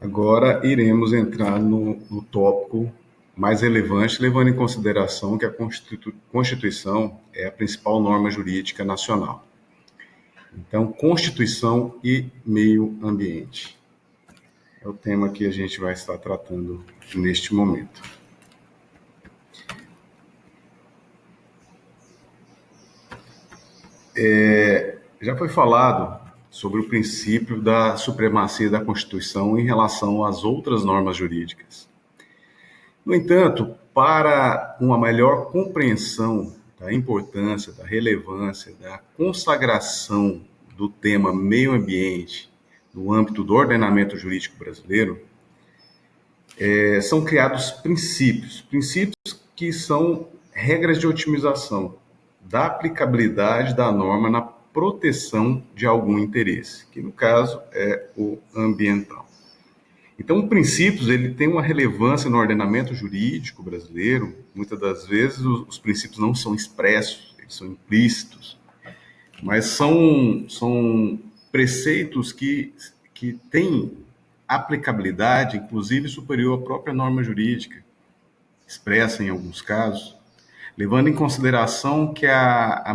Agora iremos entrar no tópico mais relevante, levando em consideração que a Constituição é a principal norma jurídica nacional. Então, Constituição e meio ambiente é o tema que a gente vai estar tratando neste momento. Já foi falado sobre o princípio da supremacia da Constituição em relação às outras normas jurídicas. No entanto, para uma melhor compreensão da importância, da relevância, da consagração do tema meio ambiente no âmbito do ordenamento jurídico brasileiro, são criados princípios que são regras de otimização da aplicabilidade da norma na proteção de algum interesse, que no caso é o ambiental. Então, princípios, ele tem uma relevância no ordenamento jurídico brasileiro. Muitas das vezes os princípios não são expressos, eles são implícitos, mas são preceitos que têm aplicabilidade, inclusive superior à própria norma jurídica, expressa em alguns casos, levando em consideração que a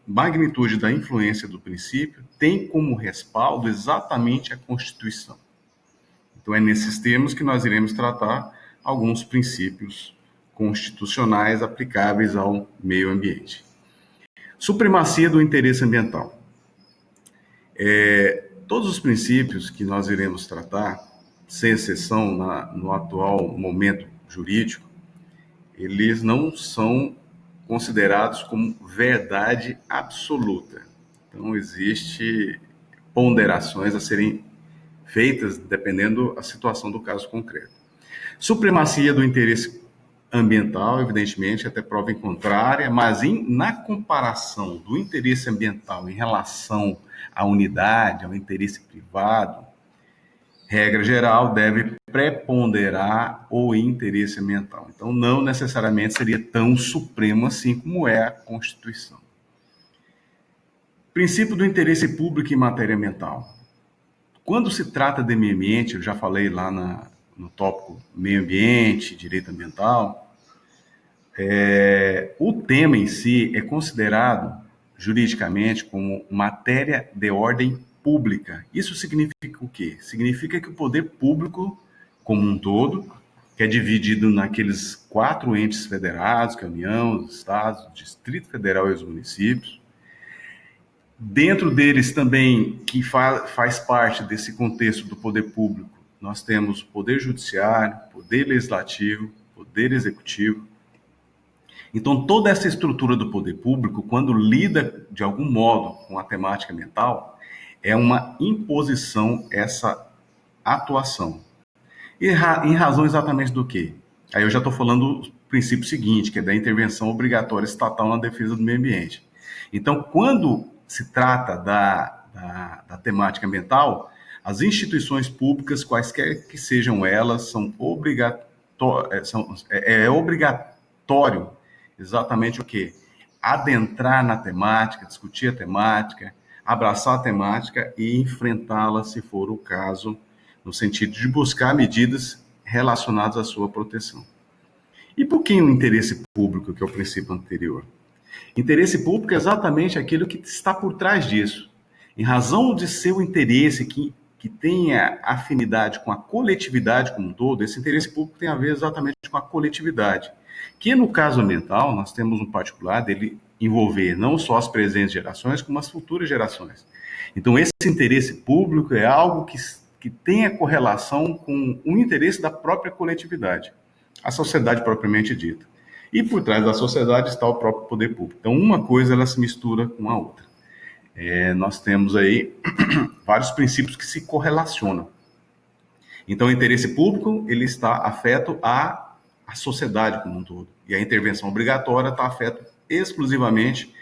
magnitude da influência do princípio tem como respaldo exatamente a Constituição. Então, é nesses termos que nós iremos tratar alguns princípios constitucionais aplicáveis ao meio ambiente. Supremacia do interesse ambiental. Todos os princípios que nós iremos tratar, sem exceção no atual momento jurídico, eles não são considerados como verdade absoluta. Então, existe ponderações a serem feitas dependendo da situação do caso concreto. Supremacia do interesse ambiental, evidentemente, até prova em contrária, mas na comparação do interesse ambiental em relação à unidade, ao interesse privado, regra geral, deve preponderar o interesse ambiental. Então, não necessariamente seria tão supremo assim como é a Constituição. Princípio do interesse público em matéria ambiental. Quando se trata de meio ambiente, eu já falei lá no tópico meio ambiente, direito ambiental, o tema em si é considerado juridicamente como matéria de ordem pública. Isso significa o quê? Significa que o poder público, como um todo, que é dividido naqueles 4 entes federados, que é a União, os Estados, o Distrito Federal e os municípios, dentro deles também, que faz parte desse contexto do poder público, nós temos o poder judiciário, poder legislativo, poder executivo. Então, toda essa estrutura do poder público, quando lida de algum modo com a temática ambiental, é uma imposição essa atuação. E em razão exatamente do quê? Aí eu já estou falando do princípio seguinte, que é da intervenção obrigatória estatal na defesa do meio ambiente. Então, quando se trata da temática ambiental, as instituições públicas, quaisquer que sejam elas, é obrigatório exatamente o quê? Adentrar na temática, discutir a temática, abraçar a temática e enfrentá-la, se for o caso, no sentido de buscar medidas relacionadas à sua proteção. E por que o interesse público, que é o princípio anterior? Interesse público é exatamente aquilo que está por trás disso. Em razão de seu interesse que tenha afinidade com a coletividade como um todo, esse interesse público tem a ver exatamente com a coletividade. Que no caso ambiental, nós temos um particular dele envolver não só as presentes gerações, como as futuras gerações. Então, esse interesse público é algo que tem a correlação com o interesse da própria coletividade, a sociedade propriamente dita. E por trás da sociedade está o próprio poder público. Então, uma coisa ela se mistura com a outra. Nós temos aí vários princípios que se correlacionam. Então, o interesse público ele está afeto à sociedade como um todo. E a intervenção obrigatória está afeto exclusivamente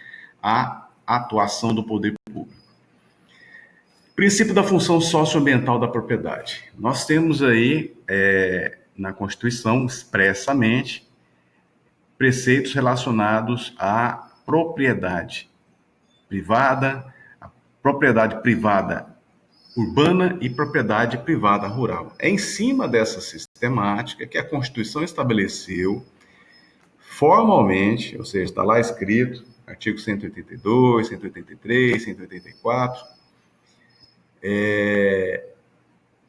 à atuação do poder público. Princípio da função socioambiental da propriedade. Nós temos aí, na Constituição, expressamente, preceitos relacionados à propriedade privada. A propriedade privada urbana e propriedade privada rural. É em cima dessa sistemática que a Constituição estabeleceu formalmente, ou seja, está lá escrito, artigo 182, 183, 184,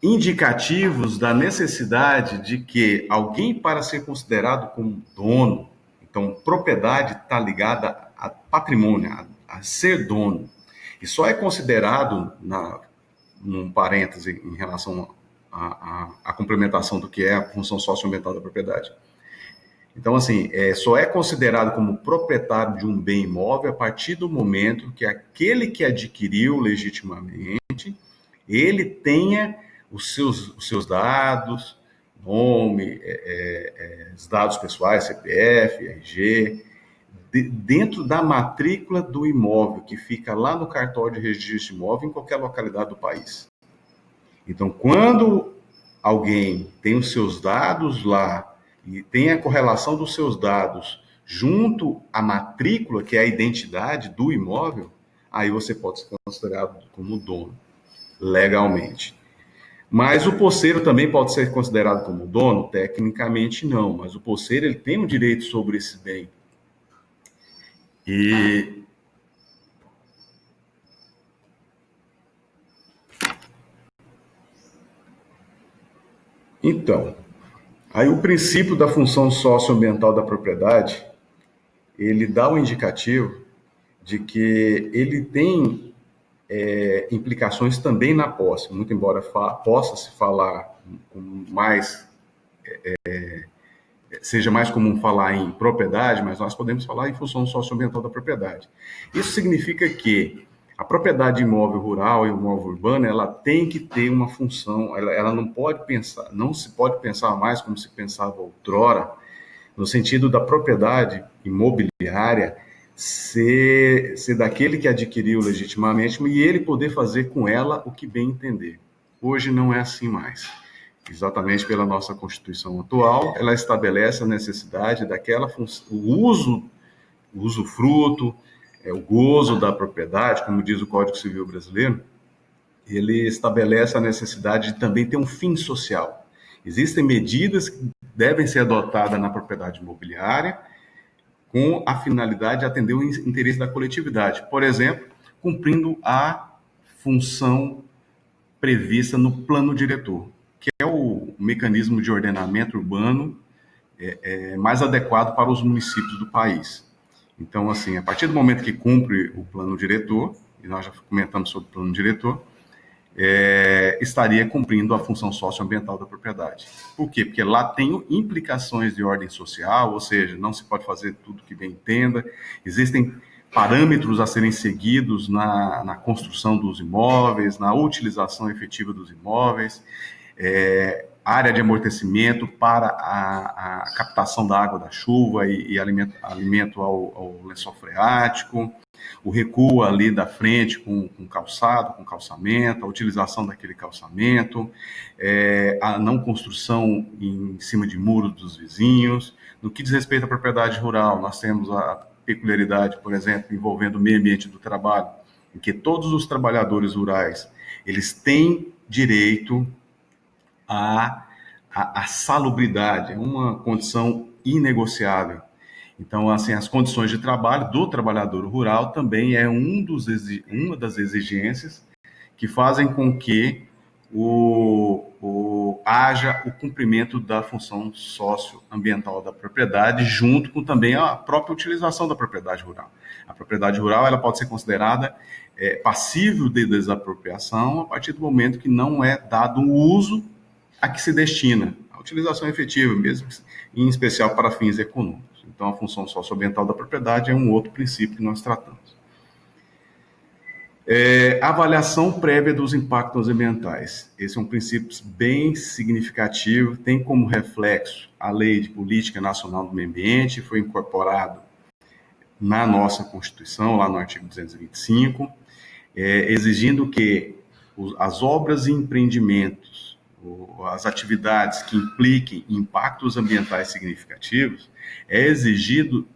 indicativos da necessidade de que alguém, para ser considerado como dono, então propriedade está ligada a patrimônio, a ser dono, e só é considerado, num parêntese em relação à complementação do que é a função socioambiental da propriedade. Então, assim, só é considerado como proprietário de um bem imóvel a partir do momento que aquele que adquiriu legitimamente, ele tenha os seus dados, nome, os dados pessoais, CPF, RG, dentro da matrícula do imóvel, que fica lá no cartório de registro de imóvel, em qualquer localidade do país. Então, quando alguém tem os seus dados lá e tem a correlação dos seus dados junto à matrícula, que é a identidade do imóvel, aí você pode ser considerado como dono, legalmente. Mas o posseiro também pode ser considerado como dono? Tecnicamente não, mas o posseiro ele tem um direito sobre esse bem. E então, aí o princípio da função socioambiental da propriedade, ele dá um indicativo de que ele tem implicações também na posse, muito embora possa se falar com mais, seja mais comum falar em propriedade, mas nós podemos falar em função socioambiental da propriedade. Isso significa que a propriedade imóvel rural e imóvel urbano, ela tem que ter uma função, ela não pode pensar, não se pode pensar mais como se pensava outrora, no sentido da propriedade imobiliária ser daquele que adquiriu legitimamente e ele poder fazer com ela o que bem entender. Hoje não é assim mais. Exatamente pela nossa Constituição atual, ela estabelece a necessidade daquela função, o usufruto, o gozo da propriedade, como diz o Código Civil Brasileiro, ele estabelece a necessidade de também ter um fim social. Existem medidas que devem ser adotadas na propriedade imobiliária com a finalidade de atender o interesse da coletividade. Por exemplo, cumprindo a função prevista no plano diretor, que é o mecanismo de ordenamento urbano mais adequado para os municípios do país. Então, assim, a partir do momento que cumpre o plano diretor, e nós já comentamos sobre o plano diretor, estaria cumprindo a função socioambiental da propriedade. Por quê? Porque lá tem implicações de ordem social, ou seja, não se pode fazer tudo que bem entenda, existem parâmetros a serem seguidos na construção dos imóveis, na utilização efetiva dos imóveis, área de amortecimento para a captação da água da chuva e alimento ao lençol freático, o recuo ali da frente com calçado, com calçamento, a utilização daquele calçamento, a não construção em cima de muros dos vizinhos. No que diz respeito à propriedade rural, nós temos a peculiaridade, por exemplo, envolvendo o meio ambiente do trabalho, em que todos os trabalhadores rurais, eles têm direito à salubridade, é uma condição inegociável. Então, assim, as condições de trabalho do trabalhador rural também é uma das exigências que fazem com que haja o cumprimento da função socioambiental da propriedade, junto com também a própria utilização da propriedade rural. A propriedade rural ela pode ser considerada passível de desapropriação a partir do momento que não é dado o uso a que se destina, a utilização efetiva mesmo, em especial para fins econômicos. Então, a função socioambiental da propriedade é um outro princípio que nós tratamos. Avaliação prévia dos impactos ambientais. Esse é um princípio bem significativo, tem como reflexo a Lei de Política Nacional do Meio Ambiente, foi incorporado na nossa Constituição, lá no artigo 225, exigindo que as obras e empreendimentos, as atividades que impliquem impactos ambientais significativos, é exigido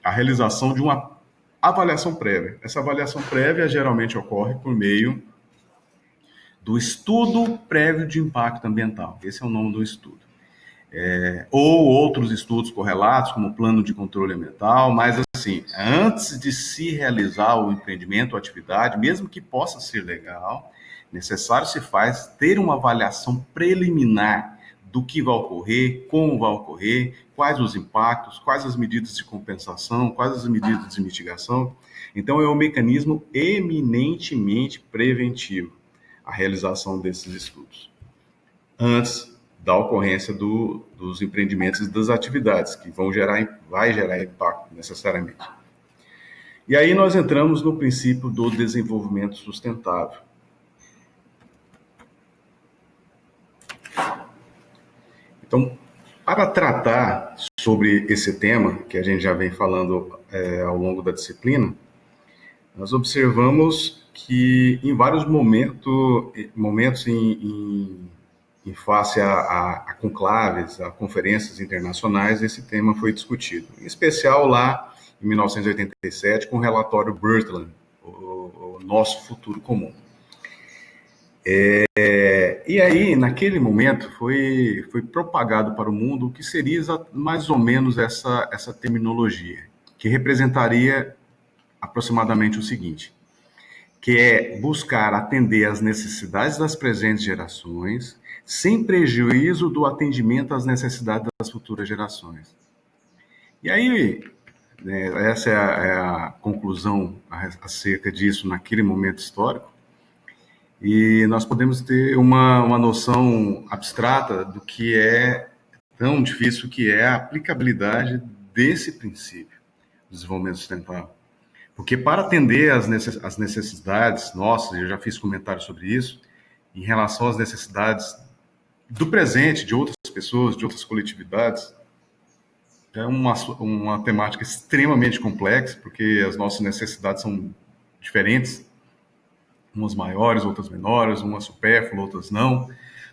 a realização de uma avaliação prévia. Essa avaliação prévia geralmente ocorre por meio do estudo prévio de impacto ambiental. Esse é o nome do estudo. Ou outros estudos correlatos, como o plano de controle ambiental, mas assim, antes de se realizar o empreendimento ou atividade, mesmo que possa ser legal, necessário se faz ter uma avaliação preliminar do que vai ocorrer, como vai ocorrer, quais os impactos, quais as medidas de compensação, quais as medidas de mitigação. Então, é um mecanismo eminentemente preventivo a realização desses estudos, antes da ocorrência dos empreendimentos e das atividades que vai gerar impacto necessariamente. E aí nós entramos no princípio do desenvolvimento sustentável. Então, para tratar sobre esse tema, que a gente já vem falando ao longo da disciplina, nós observamos que em vários momentos em face a conclaves, a conferências internacionais, esse tema foi discutido. Em especial lá em 1987, com o relatório Brundtland, o Nosso Futuro Comum. E aí, naquele momento, foi propagado para o mundo o que seria mais ou menos essa terminologia, que representaria aproximadamente o seguinte, que é buscar atender às necessidades das presentes gerações, sem prejuízo do atendimento às necessidades das futuras gerações. E aí, essa é a conclusão acerca disso naquele momento histórico, e nós podemos ter uma noção abstrata do que é tão difícil que é a aplicabilidade desse princípio do desenvolvimento sustentável. Porque para atender às necessidades nossas, eu já fiz comentários sobre isso, em relação às necessidades do presente, de outras pessoas, de outras coletividades, é uma temática extremamente complexa, porque as nossas necessidades são diferentes, umas maiores, outras menores, umas supérfluas, outras não,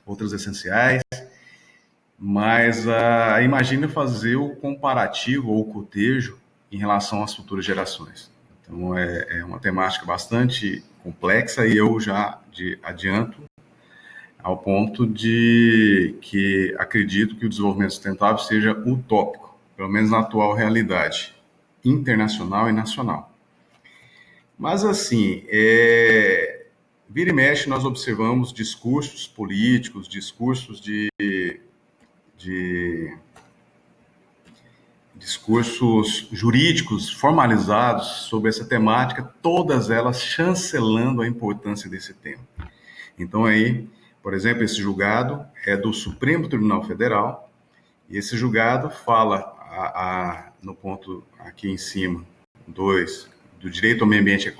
outras essenciais. Mas imagina fazer o comparativo ou o cotejo em relação às futuras gerações. Então, é uma temática bastante complexa e eu já adianto ao ponto de que acredito que o desenvolvimento sustentável seja utópico, pelo menos na atual realidade internacional e nacional. Mas, assim, vira e mexe, nós observamos discursos políticos, discursos discursos jurídicos formalizados sobre essa temática, todas elas chancelando a importância desse tema. Então aí, por exemplo, esse julgado é do Supremo Tribunal Federal, e esse julgado fala no ponto aqui em cima, 2, do direito ao meio ambiente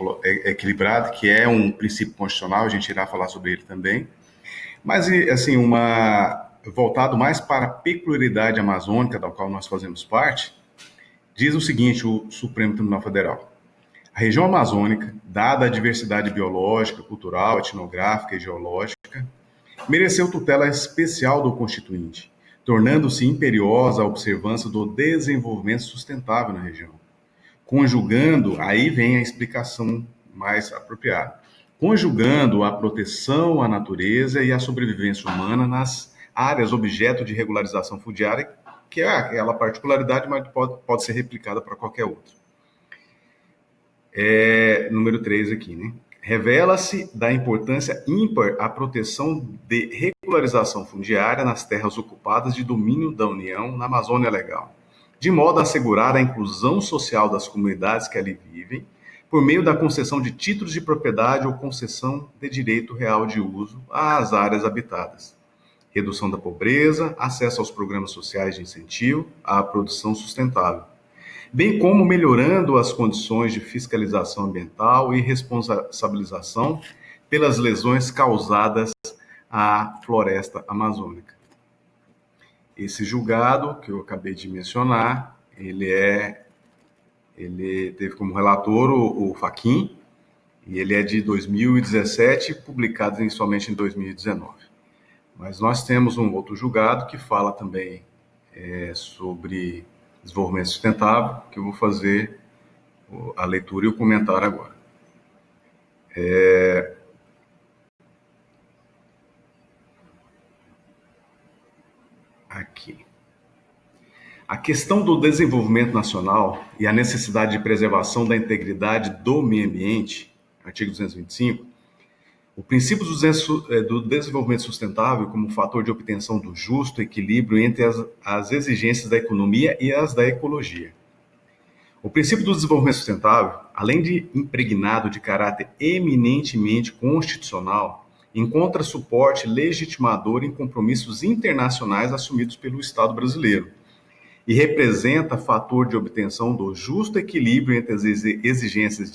equilibrado, que é um princípio constitucional, a gente irá falar sobre ele também, mas assim, voltado mais para a peculiaridade amazônica, da qual nós fazemos parte, diz o seguinte, o Supremo Tribunal Federal: a região amazônica, dada a diversidade biológica, cultural, etnográfica e geológica, mereceu tutela especial do Constituinte, tornando-se imperiosa a observância do desenvolvimento sustentável na região. Conjugando, aí vem a explicação mais apropriada, conjugando a proteção à natureza e à sobrevivência humana nas áreas objeto de regularização fundiária, que é aquela particularidade, mas pode ser replicada para qualquer outra. Número 3 aqui, né? Revela-se da importância ímpar a proteção de regularização fundiária nas terras ocupadas de domínio da União na Amazônia Legal, de modo a assegurar a inclusão social das comunidades que ali vivem, por meio da concessão de títulos de propriedade ou concessão de direito real de uso às áreas habitadas, redução da pobreza, acesso aos programas sociais de incentivo à produção sustentável, bem como melhorando as condições de fiscalização ambiental e responsabilização pelas lesões causadas à floresta amazônica. Esse julgado que eu acabei de mencionar, ele teve como relator o Fachin, e ele é de 2017, publicado somente em 2019. Mas nós temos um outro julgado que fala também sobre desenvolvimento sustentável, que eu vou fazer a leitura e o comentário agora. aqui. A questão do desenvolvimento nacional e a necessidade de preservação da integridade do meio ambiente, artigo 225, o princípio do desenvolvimento sustentável como fator de obtenção do justo equilíbrio entre as exigências da economia e as da ecologia. O princípio do desenvolvimento sustentável, além de impregnado de caráter eminentemente constitucional, encontra suporte legitimador em compromissos internacionais assumidos pelo Estado brasileiro e representa fator de obtenção do justo equilíbrio entre as exigências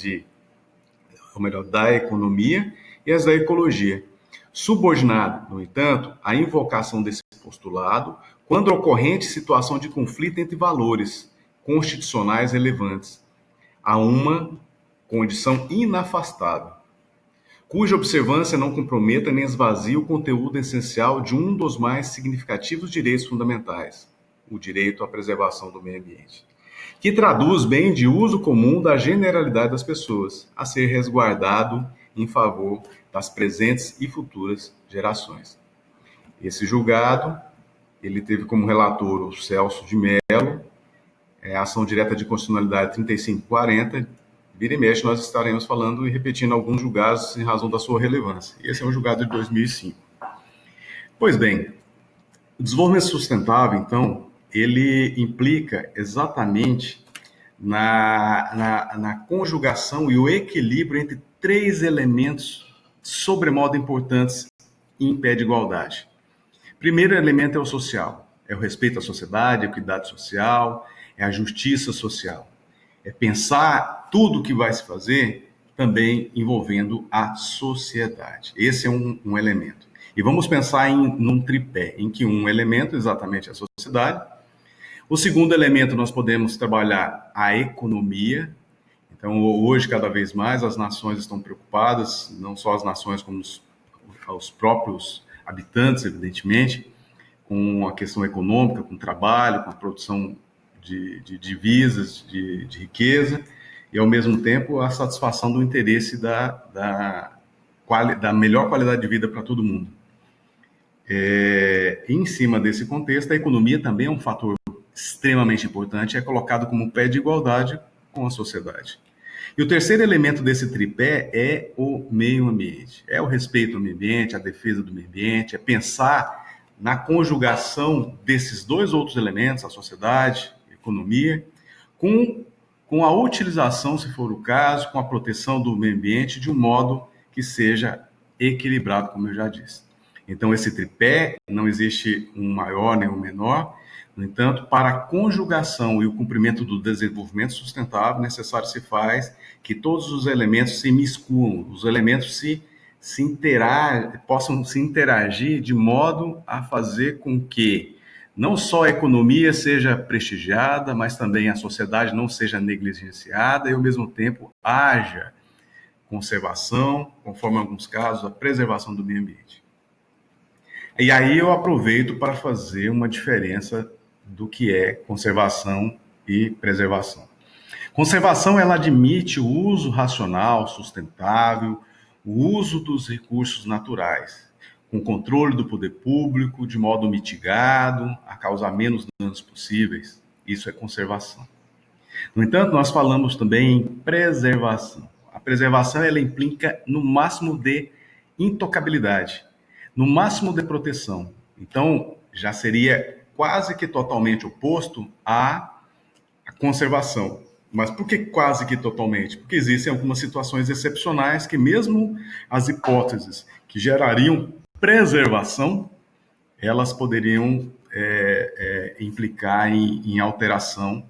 da economia e as da ecologia, subordinado, no entanto, à invocação desse postulado quando ocorrente situação de conflito entre valores constitucionais relevantes a uma condição inafastável, cuja observância não comprometa nem esvazie o conteúdo essencial de um dos mais significativos direitos fundamentais, o direito à preservação do meio ambiente, que traduz bem de uso comum da generalidade das pessoas, a ser resguardado em favor das presentes e futuras gerações. Esse julgado, ele teve como relator o Celso de Mello, ação direta de constitucionalidade 3540, vira e mexe nós estaremos falando e repetindo alguns julgados em razão da sua relevância. Esse é um julgado de 2005. Pois bem, o desenvolvimento sustentável, então, ele implica exatamente na conjugação e o equilíbrio entre três elementos sobremodo importantes em pé de igualdade. Primeiro elemento é o social, é o respeito à sociedade, a equidade social, é a justiça social. É pensar tudo o que vai se fazer também envolvendo a sociedade. Esse é um elemento. E vamos pensar num tripé, em que um elemento, exatamente a sociedade. O segundo elemento, nós podemos trabalhar a economia. Então, hoje, cada vez mais, as nações estão preocupadas, não só as nações, como os próprios habitantes, evidentemente, com a questão econômica, com o trabalho, com a produção de divisas, de riqueza, e, ao mesmo tempo, a satisfação do interesse da melhor qualidade de vida para todo mundo. Em cima desse contexto, a economia também é um fator extremamente importante, é colocado como pé de igualdade com a sociedade. E o terceiro elemento desse tripé é o meio ambiente. É o respeito ao meio ambiente, a defesa do meio ambiente, é pensar na conjugação desses dois outros elementos, a sociedade, a economia, com a utilização, se for o caso, com a proteção do meio ambiente de um modo que seja equilibrado, como eu já disse. Então, esse tripé, não existe um maior nem um menor. No entanto, para a conjugação e o cumprimento do desenvolvimento sustentável, necessário se faz que todos os elementos se miscuam, os elementos possam se interagir de modo a fazer com que não só a economia seja prestigiada, mas também a sociedade não seja negligenciada e, ao mesmo tempo, haja conservação, conforme em alguns casos, a preservação do meio ambiente. E aí eu aproveito para fazer uma diferença do que é conservação e preservação. Conservação, ela admite o uso racional, sustentável, o uso dos recursos naturais, com controle do poder público, de modo mitigado, a causar menos danos possíveis. Isso é conservação. No entanto, nós falamos também em preservação. A preservação, ela implica no máximo de intocabilidade, no máximo de proteção. Então, já seria quase que totalmente oposto à conservação. Mas por que quase que totalmente? Porque existem algumas situações excepcionais que mesmo as hipóteses que gerariam preservação, elas poderiam implicar em alteração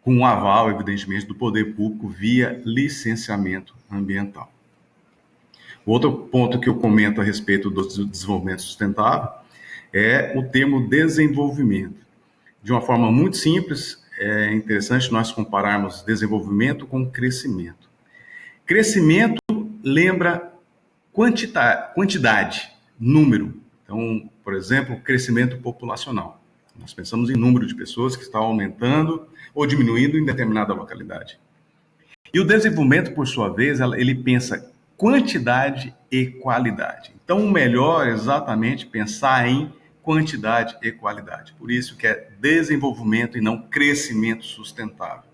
com um aval, evidentemente, do poder público via licenciamento ambiental. Outro ponto que eu comento a respeito do desenvolvimento sustentável é o termo desenvolvimento. De uma forma muito simples, é interessante nós compararmos desenvolvimento com crescimento. Crescimento lembra quantidade, número. Então, por exemplo, crescimento populacional. Nós pensamos em número de pessoas que estão aumentando ou diminuindo em determinada localidade. E o desenvolvimento, por sua vez, ele pensa quantidade e qualidade. Então, o melhor é exatamente pensar em quantidade e qualidade. Por isso que é desenvolvimento e não crescimento sustentável.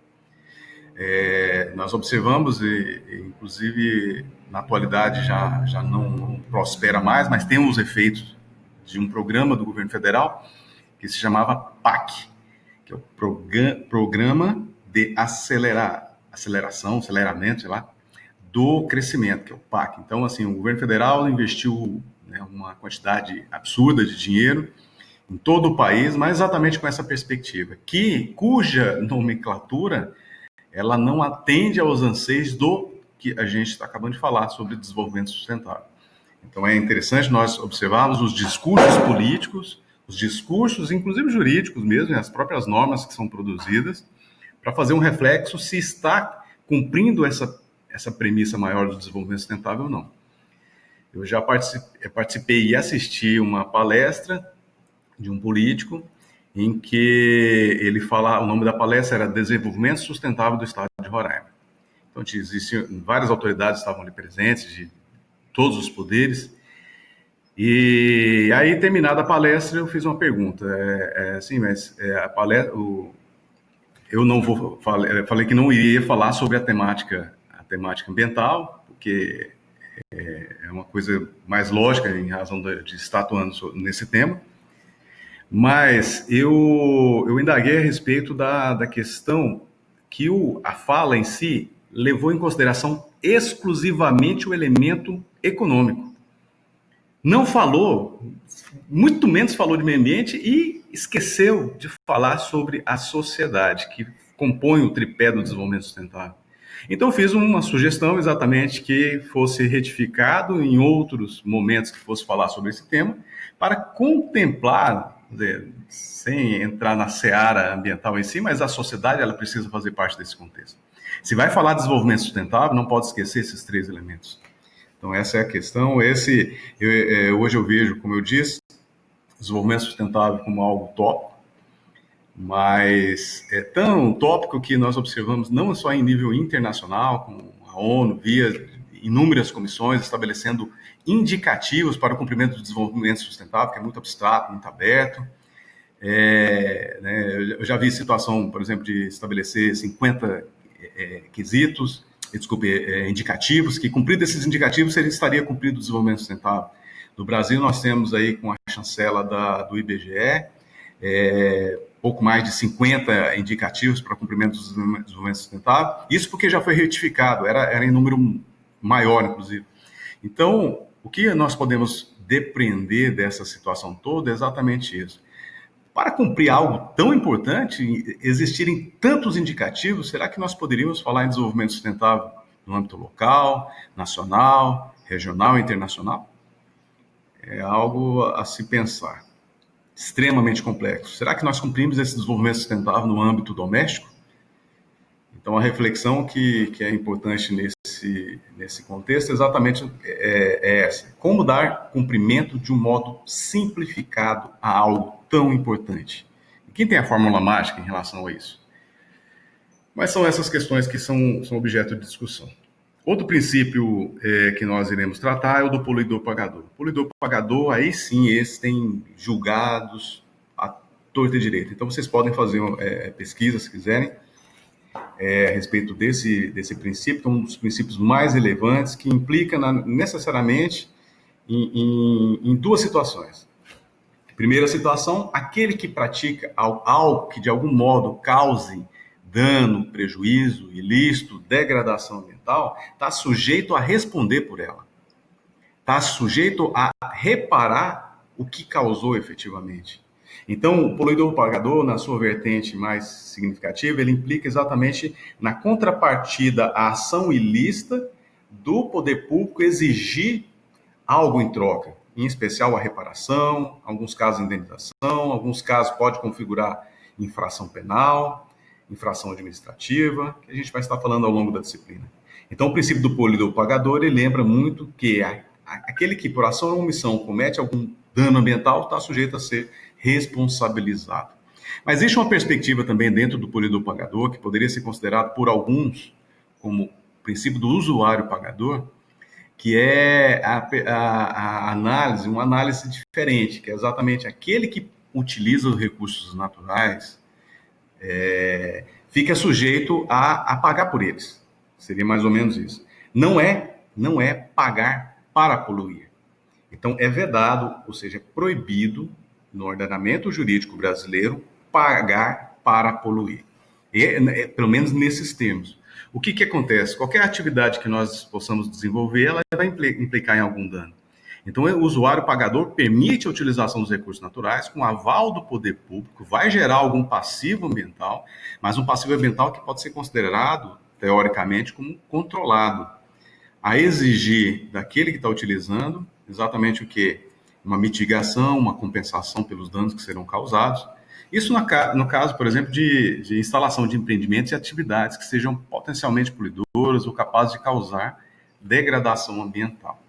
Nós observamos, inclusive na atualidade já não prospera mais, mas tem os efeitos de um programa do governo federal que se chamava PAC, que é o Programa de Aceleramento, sei lá, do Crescimento, que é o PAC. Então, assim, o governo federal investiu, né, uma quantidade absurda de dinheiro em todo o país, mas exatamente com essa perspectiva, cuja nomenclatura ela não atende aos anseios do que a gente está acabando de falar sobre desenvolvimento sustentável. Então é interessante nós observarmos os discursos políticos, os discursos, inclusive jurídicos mesmo, e as próprias normas que são produzidas, para fazer um reflexo se está cumprindo essa premissa maior do desenvolvimento sustentável ou não. Eu já participei e assisti uma palestra de um político em que ele fala, o nome da palestra era Desenvolvimento Sustentável do Estado de Roraima. Então, existiam várias autoridades estavam ali presentes, de todos os poderes, e aí, terminada a palestra, eu fiz uma pergunta, assim, mas a palestra, eu não vou, falei que não iria falar sobre a temática ambiental, porque é uma coisa mais lógica em razão de estar atuando nesse tema, mas eu indaguei a respeito da questão que a fala em si levou em consideração exclusivamente o elemento econômico. Não falou, muito menos falou de meio ambiente e esqueceu de falar sobre a sociedade, que compõe o tripé do desenvolvimento sustentável. Então, fiz uma sugestão exatamente que fosse retificado em outros momentos que fosse falar sobre esse tema, para contemplar, sem entrar na seara ambiental em si, mas a sociedade ela precisa fazer parte desse contexto. Se vai falar de desenvolvimento sustentável, não pode esquecer esses três elementos. Então, essa é a questão. Hoje eu vejo, como eu disse, desenvolvimento sustentável como algo tópico, mas é tão tópico que nós observamos não só em nível internacional, como a ONU, via inúmeras comissões estabelecendo indicativos para o cumprimento do desenvolvimento sustentável, que é muito abstrato, muito aberto. Eu já vi situação, por exemplo, de estabelecer 50 quesitos, indicativos, que cumprido esses indicativos estaria cumprido o desenvolvimento sustentável. No Brasil, nós temos aí com a chancela do IBGE, pouco mais de 50 indicativos para cumprimento do desenvolvimento sustentável, isso porque já foi retificado, era em número maior, inclusive. Então, o que nós podemos depreender dessa situação toda é exatamente isso. Para cumprir algo tão importante, existirem tantos indicativos, será que nós poderíamos falar em desenvolvimento sustentável no âmbito local, nacional, regional e internacional? É algo a se pensar. Extremamente complexo. Será que nós cumprimos esse desenvolvimento sustentável no âmbito doméstico? Então, a reflexão que é importante nesse contexto exatamente é essa. Como dar cumprimento de um modo simplificado a algo tão importante? E quem tem a fórmula mágica em relação a isso? Mas são essas questões que são objeto de discussão. Outro princípio que nós iremos tratar é o do poluidor-pagador. Poluidor-pagador, aí sim, esses têm julgados à torta e direita. Então, vocês podem fazer pesquisa, se quiserem, a respeito desse princípio, que é um dos princípios mais relevantes, que implica necessariamente em duas situações. Primeira situação, aquele que pratica algo que de algum modo cause dano, prejuízo, ilícito, degradação ambiental, está sujeito a responder por ela. Está sujeito a reparar o que causou efetivamente. Então, o poluidor-pagador, na sua vertente mais significativa, ele implica exatamente na contrapartida à ação ilícita do poder público exigir algo em troca, em especial a reparação, alguns casos indenização, alguns casos pode configurar infração penal, infração administrativa, que a gente vai estar falando ao longo da disciplina. Então, o princípio do poluidor-pagador, ele lembra muito que aquele que, por ação ou omissão, comete algum dano ambiental está sujeito a ser responsabilizado. Mas existe uma perspectiva também dentro do poluidor-pagador, que poderia ser considerado por alguns como princípio do usuário-pagador, que é a análise, uma análise diferente, que é exatamente aquele que utiliza os recursos naturais fica sujeito a pagar por eles. Seria mais ou menos isso. Não é pagar para poluir. Então, é vedado, ou seja, é proibido no ordenamento jurídico brasileiro pagar para poluir. Pelo menos nesses termos. O que acontece? Qualquer atividade que nós possamos desenvolver, ela vai implicar em algum dano. Então, o usuário pagador permite a utilização dos recursos naturais com aval do poder público, vai gerar algum passivo ambiental, mas um passivo ambiental que pode ser considerado, teoricamente, como controlado, a exigir daquele que está utilizando exatamente o que? Uma mitigação, uma compensação pelos danos que serão causados. Isso no caso, por exemplo, de instalação de empreendimentos e atividades que sejam potencialmente poluidoras ou capazes de causar degradação ambiental.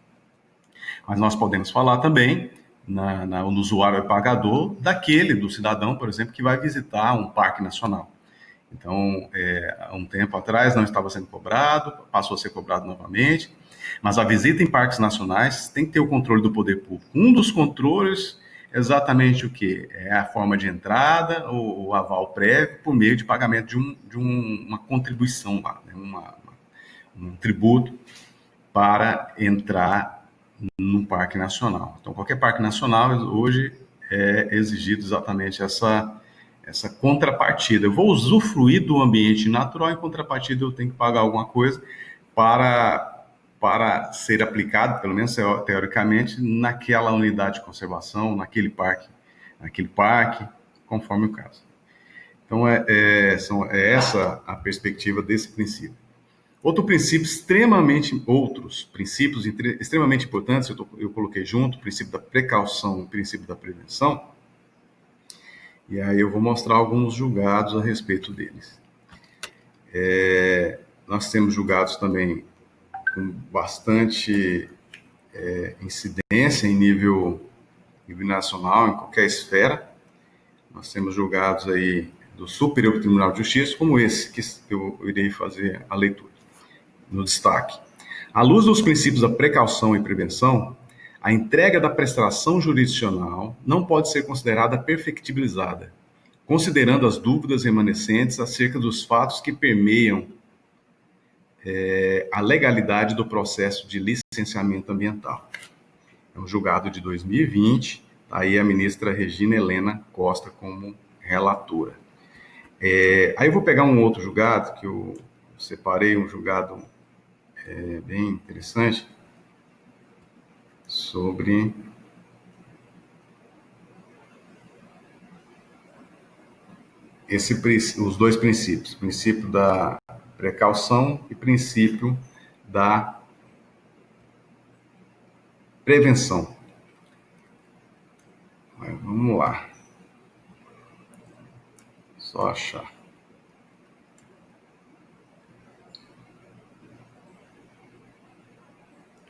Mas nós podemos falar também no usuário pagador do cidadão, por exemplo, que vai visitar um parque nacional. Então, há um tempo atrás não estava sendo cobrado, passou a ser cobrado novamente, mas a visita em parques nacionais tem que ter o controle do poder público. Um dos controles é exatamente o que? É a forma de entrada, o aval prévio, por meio de pagamento de uma contribuição lá, né? Um tributo para entrar num parque nacional. Então, qualquer parque nacional hoje é exigido exatamente essa contrapartida. Eu vou usufruir do ambiente natural, em contrapartida eu tenho que pagar alguma coisa para ser aplicado, pelo menos teoricamente, naquela unidade de conservação, naquele parque, conforme o caso. Então, é essa a perspectiva desse princípio. Outros princípios extremamente importantes, eu coloquei junto, o princípio da precaução e o princípio da prevenção, e aí eu vou mostrar alguns julgados a respeito deles. Nós temos julgados também com bastante incidência em nível nacional, em qualquer esfera. Nós temos julgados aí do Superior Tribunal de Justiça, como esse que eu irei fazer a leitura no destaque. À luz dos princípios da precaução e prevenção, a entrega da prestação jurisdicional não pode ser considerada perfectibilizada, considerando as dúvidas remanescentes acerca dos fatos que permeiam a legalidade do processo de licenciamento ambiental. É um julgado de 2020, aí a ministra Regina Helena Costa como relatora. Aí eu vou pegar um outro julgado, que eu separei, um julgado bem interessante, sobre os dois princípios, princípio da precaução e princípio da prevenção. Mas vamos lá. Só achar.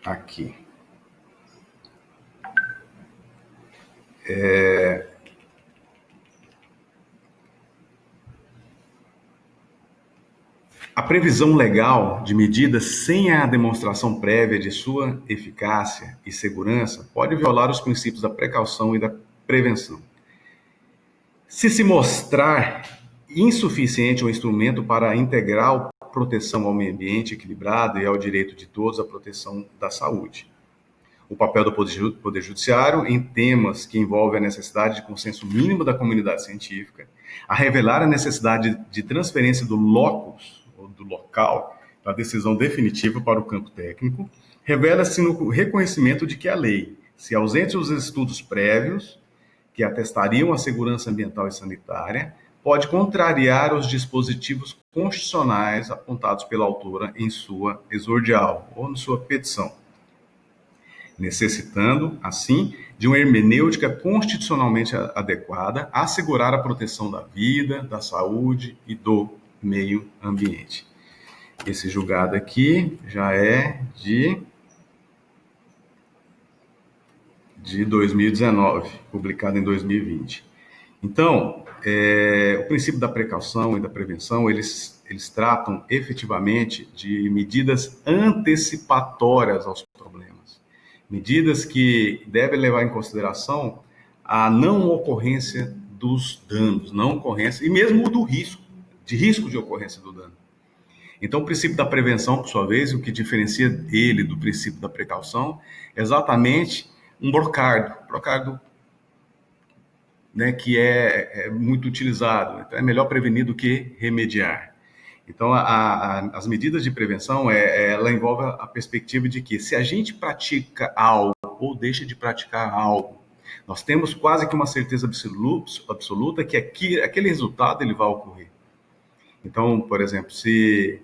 Aqui. A previsão legal de medidas sem a demonstração prévia de sua eficácia e segurança pode violar os princípios da precaução e da prevenção. Se mostrar insuficiente o instrumento para a integral proteção ao meio ambiente equilibrado e ao direito de todos à proteção da saúde. O papel do Poder Judiciário em temas que envolvem a necessidade de consenso mínimo da comunidade científica, a revelar a necessidade de transferência do locus, ou do local, da decisão definitiva para o campo técnico, revela-se no reconhecimento de que a lei, se ausente os estudos prévios que atestariam a segurança ambiental e sanitária, pode contrariar os dispositivos constitucionais apontados pela autora em sua exordial ou em sua petição, necessitando, assim, de uma hermenêutica constitucionalmente adequada a assegurar a proteção da vida, da saúde e do meio ambiente. Esse julgado aqui já é de 2019, publicado em 2020. Então, o princípio da precaução e da prevenção, eles tratam efetivamente de medidas antecipatórias aos problemas. Medidas que devem levar em consideração a não ocorrência dos danos, não ocorrência, e mesmo do risco, de risco de ocorrência do dano. Então, o princípio da prevenção, por sua vez, o que diferencia ele do princípio da precaução, é exatamente um brocardo. Brocardo, né, que é muito utilizado. Então, é melhor prevenir do que remediar. Então, as medidas de prevenção, ela envolve a perspectiva de que se a gente pratica algo ou deixa de praticar algo, nós temos quase que uma certeza absoluta que aquele resultado ele vai ocorrer. Então, por exemplo, se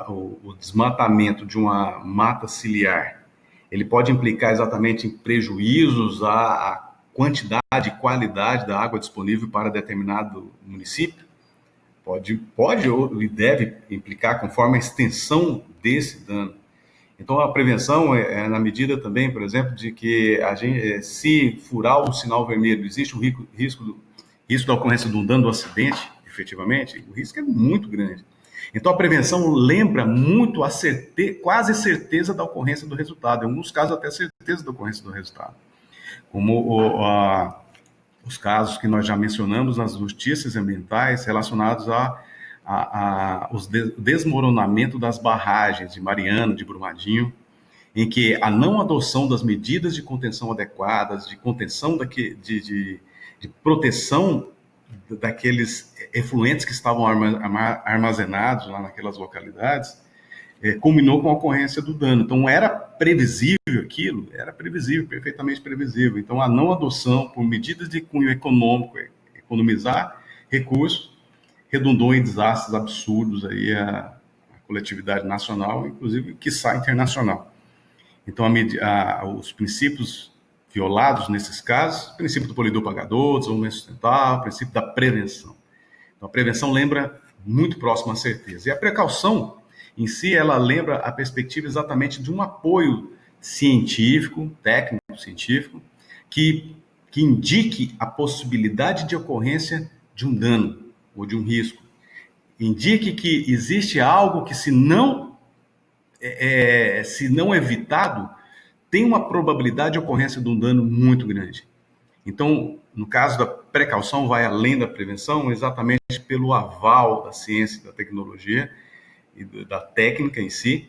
o desmatamento de uma mata ciliar, ele pode implicar exatamente em prejuízos à quantidade e qualidade da água disponível para determinado município, pode ou deve implicar conforme a extensão desse dano. Então, a prevenção é na medida também, por exemplo, de que a gente, se furar o sinal vermelho, existe o risco da ocorrência de um dano do acidente, efetivamente, o risco é muito grande. Então, a prevenção lembra muito a quase certeza da ocorrência do resultado, em alguns casos até certeza da ocorrência do resultado. Como os casos que nós já mencionamos nas justiças ambientais relacionados os desmoronamento das barragens de Mariana, de Brumadinho, em que a não adoção das medidas de contenção adequadas, de contenção de proteção daqueles efluentes que estavam armazenados lá naquelas localidades, culminou com a ocorrência do dano. Então, era previsível aquilo? Era previsível, perfeitamente previsível. Então, a não adoção por medidas de cunho econômico, economizar recursos, redundou em desastres absurdos aí a coletividade nacional, inclusive, quiçá internacional. Então, os princípios violados nesses casos, o princípio do poluidor pagador, desenvolvimento sustentável, o princípio da prevenção. Então, a prevenção lembra muito próximo à certeza. E a precaução, em si, ela lembra a perspectiva exatamente de um apoio científico, técnico-científico, que indique a possibilidade de ocorrência de um dano ou de um risco. Indique que existe algo que, se não evitado, tem uma probabilidade de ocorrência de um dano muito grande. Então, no caso da precaução, vai além da prevenção, exatamente pelo aval da ciência, da tecnologia e da técnica em si,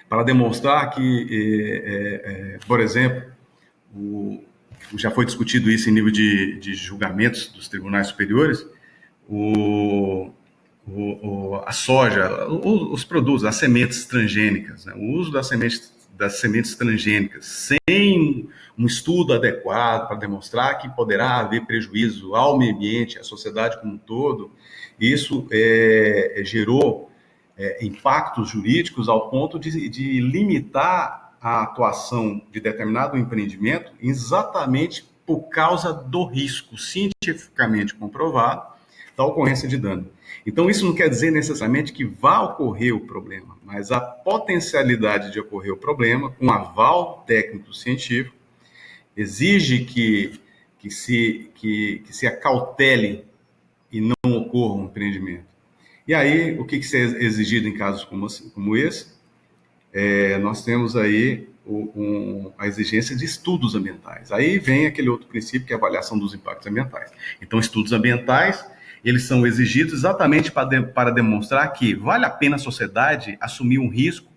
para demonstrar que, por exemplo, já foi discutido isso em nível de julgamentos dos tribunais superiores, a soja, os produtos, as sementes transgênicas, né? O uso das sementes transgênicas sem um estudo adequado para demonstrar que poderá haver prejuízo ao meio ambiente, à sociedade como um todo, isso gerou impactos jurídicos ao ponto de limitar a atuação de determinado empreendimento exatamente por causa do risco cientificamente comprovado da ocorrência de dano. Então, isso não quer dizer necessariamente que vá ocorrer o problema, mas a potencialidade de ocorrer o problema, com aval técnico-científico, exige que se acautele e não ocorra um empreendimento. E aí, o que é exigido em casos como esse? Nós temos aí a exigência de estudos ambientais. Aí vem aquele outro princípio, que é a avaliação dos impactos ambientais. Então, estudos ambientais, eles são exigidos exatamente para demonstrar que vale a pena a sociedade assumir um risco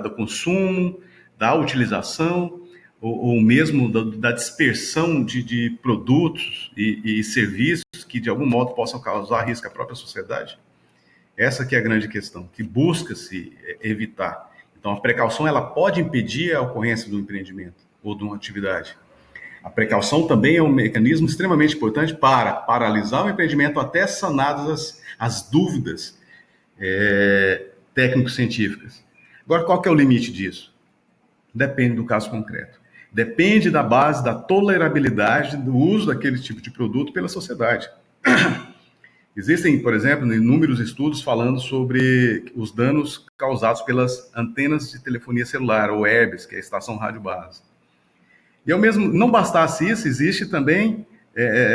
do consumo, da utilização, ou mesmo da dispersão de produtos e serviços que, de algum modo, possam causar risco à própria sociedade. Essa que é a grande questão, que busca-se evitar. Então, a precaução ela pode impedir a ocorrência do empreendimento ou de uma atividade. A precaução também é um mecanismo extremamente importante para paralisar o empreendimento até sanadas as dúvidas técnico-científicas. Agora, qual que é o limite disso? Depende do caso concreto. Depende da base da tolerabilidade do uso daquele tipo de produto pela sociedade. Existem, por exemplo, inúmeros estudos falando sobre os danos causados pelas antenas de telefonia celular, ou ERBs, que é a estação rádio base. E ao mesmo, não bastasse isso, existe também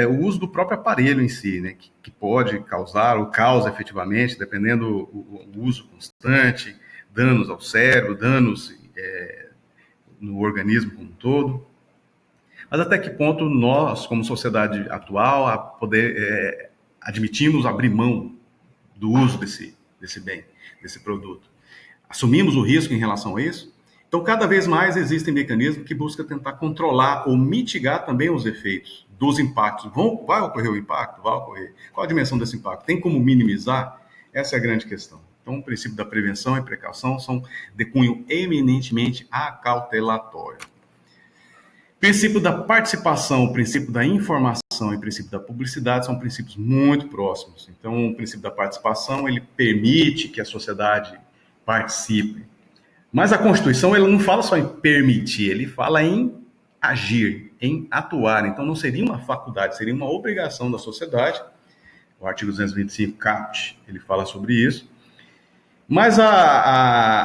o uso do próprio aparelho em si, né, que pode causar ou causa efetivamente, dependendo do uso constante, danos ao cérebro, danos no organismo como um todo. Mas até que ponto nós, como sociedade atual, admitimos abrir mão do uso desse bem, desse produto? Assumimos o risco em relação a isso? Então, cada vez mais existem mecanismos que buscam tentar controlar ou mitigar também os efeitos dos impactos. Vai ocorrer o impacto? Vai ocorrer. Qual a dimensão desse impacto? Tem como minimizar? Essa é a grande questão. Então, o princípio da prevenção e precaução são de cunho eminentemente acautelatório. O princípio da participação, o princípio da informação e o princípio da publicidade são princípios muito próximos. Então, o princípio da participação, ele permite que a sociedade participe. Mas a Constituição, ela não fala só em permitir, ele fala em agir, em atuar. Então, não seria uma faculdade, seria uma obrigação da sociedade. O artigo 225 caput, ele fala sobre isso. Mas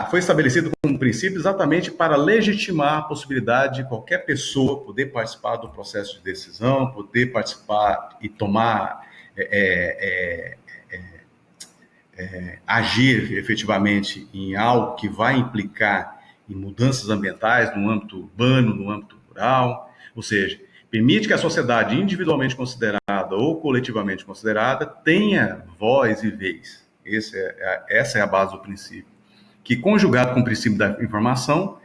foi estabelecido como princípio exatamente para legitimar a possibilidade de qualquer pessoa poder participar do processo de decisão, poder participar e tomar, agir efetivamente em algo que vai implicar em mudanças ambientais no âmbito urbano, no âmbito rural, ou seja, permite que a sociedade individualmente considerada ou coletivamente considerada tenha voz e vez. Essa é a base do princípio. Que, conjugado com o princípio da informação,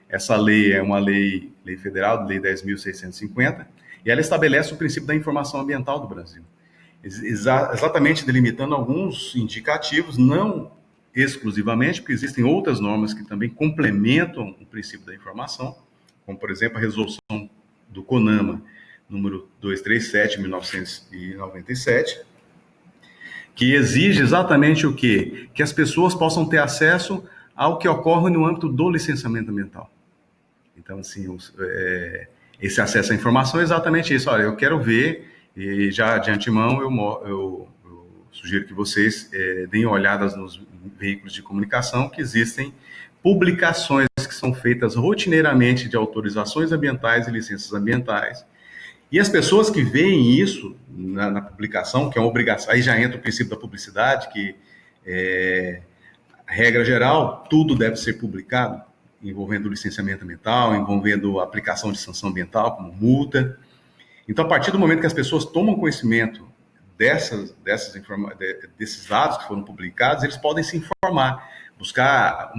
essa lei é uma lei federal, Lei 10.650, e ela estabelece o princípio da informação ambiental do Brasil. Exatamente delimitando alguns indicativos, não exclusivamente, porque existem outras normas que também complementam o princípio da informação, como, por exemplo, a resolução do CONAMA, número 237, 1997, que exige exatamente o quê? Que as pessoas possam ter acesso ao que ocorre no âmbito do licenciamento ambiental. Então, assim, esse acesso à informação é exatamente isso. Olha, eu quero ver, e já de antemão eu sugiro que vocês deem olhadas nos veículos de comunicação, que existem publicações que são feitas rotineiramente de autorizações ambientais e licenças ambientais. E as pessoas que veem isso na publicação, que é uma obrigação, aí já entra o princípio da publicidade, que regra geral, tudo deve ser publicado, envolvendo licenciamento ambiental, envolvendo a aplicação de sanção ambiental, como multa. Então, a partir do momento que as pessoas tomam conhecimento desses dados que foram publicados, eles podem se informar, buscar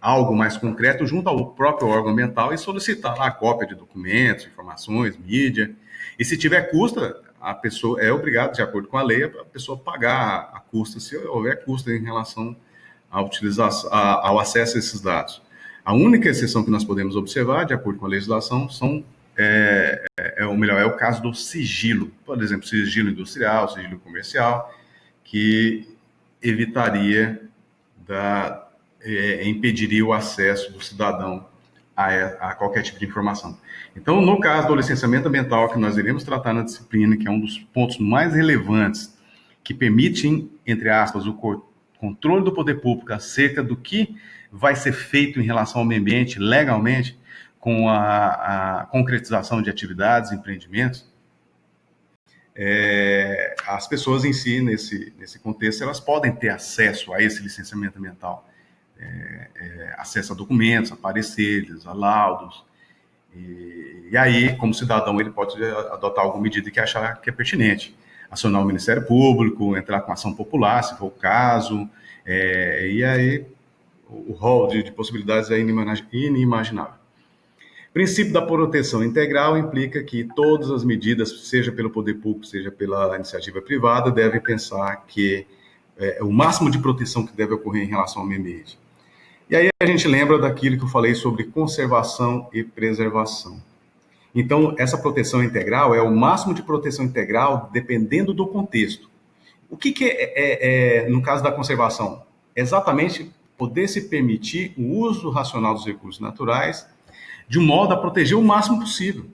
algo mais concreto junto ao próprio órgão ambiental e solicitar lá a cópia de documentos, informações, mídia. E se tiver custo, a pessoa é obrigada, de acordo com a lei, a pessoa pagar a custa, se houver custo em relação ao acesso a esses dados. A única exceção que nós podemos observar, de acordo com a legislação, é o caso do sigilo, por exemplo, sigilo industrial, sigilo comercial, que evitaria, impediria o acesso do cidadão a qualquer tipo de informação. Então, no caso do licenciamento ambiental, que nós iremos tratar na disciplina, que é um dos pontos mais relevantes, que permitem, entre aspas, o controle do poder público acerca do que vai ser feito em relação ao meio ambiente legalmente, com a concretização de atividades, empreendimentos, as pessoas em si, nesse contexto, elas podem ter acesso a esse licenciamento ambiental, acesso a documentos, a pareceres, a laudos, e aí, como cidadão, ele pode adotar alguma medida que achar que é pertinente, acionar o Ministério Público, entrar com ação popular, se for o caso, e aí o rol de possibilidades é inimaginável. O princípio da proteção integral implica que todas as medidas, seja pelo poder público, seja pela iniciativa privada, devem pensar que o máximo de proteção que deve ocorrer em relação ao meio ambiente. E aí a gente lembra daquilo que eu falei sobre conservação e preservação. Então, essa proteção integral é o máximo de proteção integral dependendo do contexto. O que no caso da conservação? Exatamente poder se permitir o uso racional dos recursos naturais de um modo a proteger o máximo possível.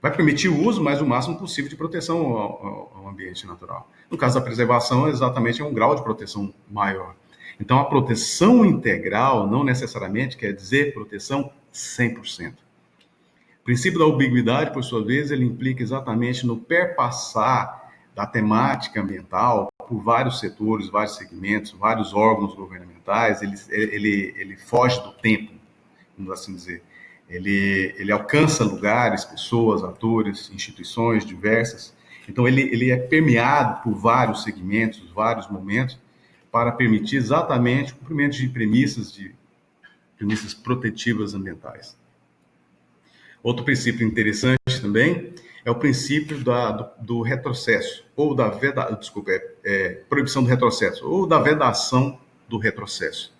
Vai permitir o uso, mas o máximo possível de proteção ao ambiente natural. No caso da preservação, exatamente é um grau de proteção maior. Então, a proteção integral não necessariamente quer dizer proteção 100%. princípio da ambiguidade, por sua vez, ele implica exatamente no perpassar da temática ambiental por vários setores, vários segmentos, vários órgãos governamentais. Ele foge do tempo, vamos assim dizer. Ele alcança lugares, pessoas, atores, instituições diversas. Então, ele é permeado por vários segmentos, vários momentos, para permitir exatamente o cumprimento de premissas protetivas ambientais. Outro princípio interessante também é o princípio do retrocesso, ou da proibição do retrocesso, ou da vedação do retrocesso.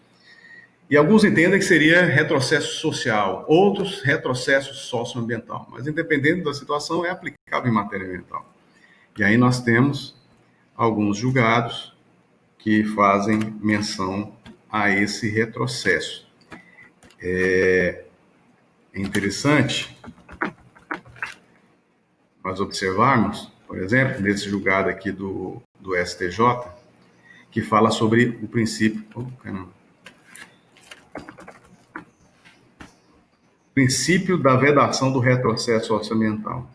E alguns entendem que seria retrocesso social, outros retrocesso socioambiental, mas independente da situação é aplicável em matéria ambiental. E aí nós temos alguns julgados que fazem menção a esse retrocesso. É interessante nós observarmos, por exemplo, nesse julgado aqui do STJ, que fala sobre o princípio... princípio da vedação do retrocesso orçamental.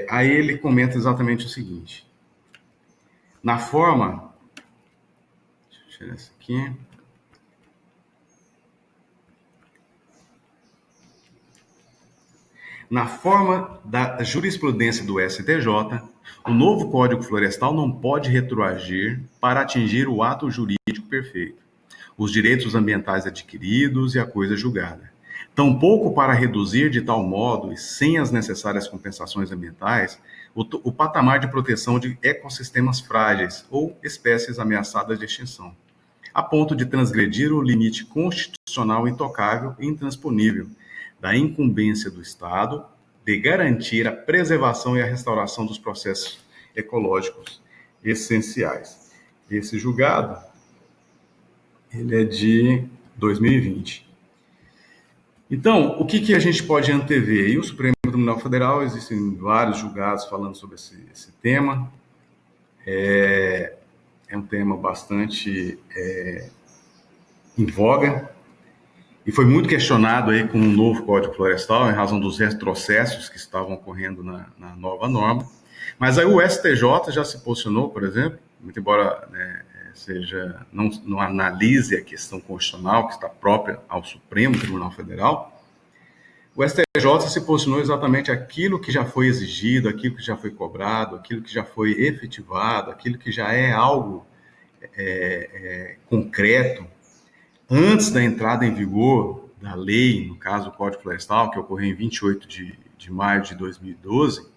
Aí ele comenta exatamente o seguinte. Na forma... Deixa eu tirar isso aqui. Na forma da jurisprudência do STJ, o novo Código Florestal não pode retroagir para atingir o ato jurídico perfeito, os direitos ambientais adquiridos e a coisa julgada. Tampouco para reduzir de tal modo, e sem as necessárias compensações ambientais, o patamar de proteção de ecossistemas frágeis ou espécies ameaçadas de extinção, a ponto de transgredir o limite constitucional intocável e intransponível da incumbência do Estado de garantir a preservação e a restauração dos processos ecológicos essenciais. Esse julgado, ele é de 2020. Então, o que a gente pode antever? E o Supremo Tribunal Federal, existem vários julgados falando sobre esse tema. É um tema bastante em voga, e foi muito questionado aí com o novo Código Florestal, em razão dos retrocessos que estavam ocorrendo na nova norma. Mas aí o STJ já se posicionou, por exemplo, muito embora não analise a questão constitucional que está própria ao Supremo Tribunal Federal, o STJ se posicionou exatamente aquilo que já foi exigido, aquilo que já foi cobrado, aquilo que já foi efetivado, aquilo que já é algo concreto, antes da entrada em vigor da lei, no caso do Código Florestal, que ocorreu em 28 de maio de 2012,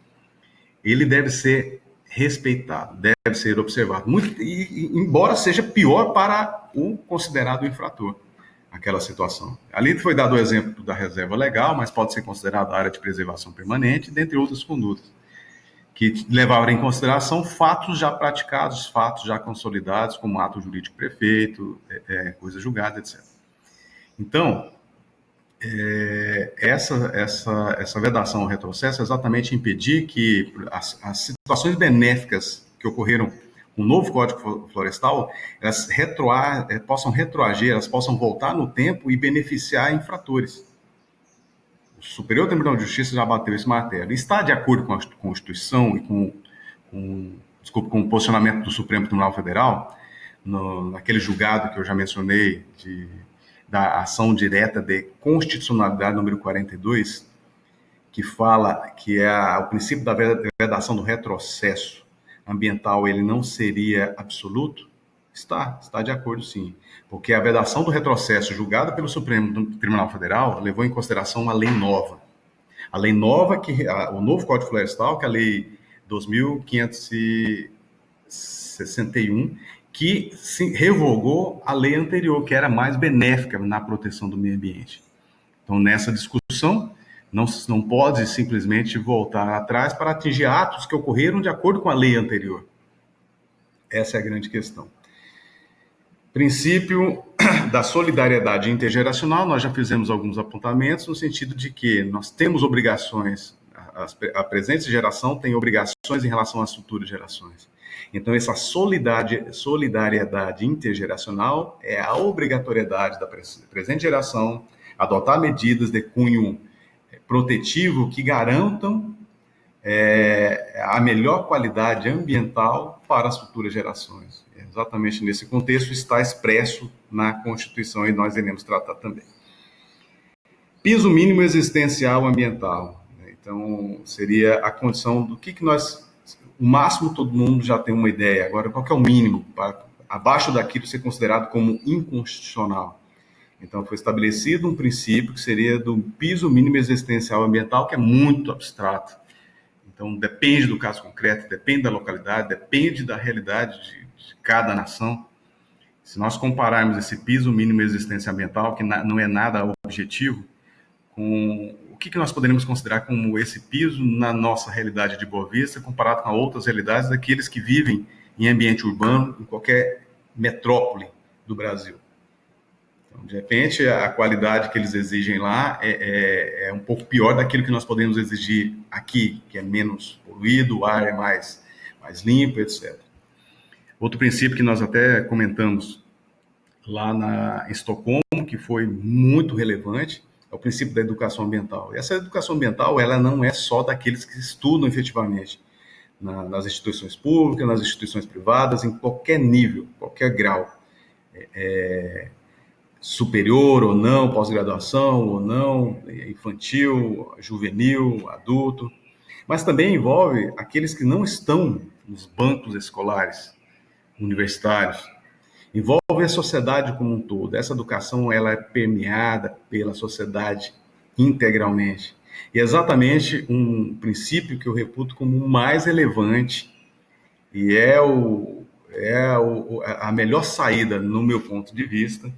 ele deve ser respeitado, deve ser observado, embora seja pior para o considerado infrator, aquela situação. Ali foi dado o exemplo da reserva legal, mas pode ser considerada área de preservação permanente, dentre outras condutas, que levaram em consideração fatos já praticados, fatos já consolidados, como ato jurídico perfeito, coisa julgada, etc. Então, essa vedação ao retrocesso é exatamente impedir que as situações benéficas que ocorreram com o novo Código Florestal, elas possam retroagir, elas possam voltar no tempo e beneficiar infratores. O Superior Tribunal de Justiça já bateu esse martelo. Está de acordo com a Constituição e com o posicionamento do Supremo Tribunal Federal, naquele julgado que eu já mencionei, da ação direta de constitucionalidade número 42, que fala que o princípio da vedação do retrocesso ambiental ele não seria absoluto? Está de acordo, sim. Porque a vedação do retrocesso julgada pelo Supremo Tribunal Federal levou em consideração uma lei nova. A lei nova, o novo Código Florestal, que é a Lei 2.561, que revogou a lei anterior, que era mais benéfica na proteção do meio ambiente. Então, nessa discussão, não pode simplesmente voltar atrás para atingir atos que ocorreram de acordo com a lei anterior. Essa é a grande questão. Princípio da solidariedade intergeracional, nós já fizemos alguns apontamentos no sentido de que nós temos obrigações, a presente geração tem obrigações em relação às futuras gerações. Então, essa solidariedade intergeracional é a obrigatoriedade da presente geração adotar medidas de cunho protetivo que garantam a melhor qualidade ambiental para as futuras gerações. Exatamente nesse contexto está expresso na Constituição e nós iremos tratar também. Piso mínimo existencial ambiental. Então, seria a condição do que nós... O máximo todo mundo já tem uma ideia. Agora, qual que é o mínimo? Abaixo daquilo ser considerado como inconstitucional. Então, foi estabelecido um princípio que seria do piso mínimo existencial ambiental, que é muito abstrato. Então, depende do caso concreto, depende da localidade, depende da realidade de cada nação. Se nós compararmos esse piso mínimo existencial ambiental, que não é nada objetivo, com o que nós poderíamos considerar como esse piso na nossa realidade de Boa Vista, comparado com outras realidades daqueles que vivem em ambiente urbano, em qualquer metrópole do Brasil. Então, de repente, a qualidade que eles exigem lá é um pouco pior daquilo que nós podemos exigir aqui, que é menos poluído, o ar é mais limpo, etc. Outro princípio que nós até comentamos lá em Estocolmo, que foi muito relevante, é o princípio da educação ambiental. E essa educação ambiental, ela não é só daqueles que estudam efetivamente nas instituições públicas, nas instituições privadas, em qualquer nível, qualquer grau. Superior ou não, pós-graduação ou não, infantil, juvenil, adulto, mas também envolve aqueles que não estão nos bancos escolares, universitários, envolve a sociedade como um todo. Essa educação ela é permeada pela sociedade integralmente. E é exatamente um princípio que eu reputo como o mais relevante e a melhor saída, no meu ponto de vista,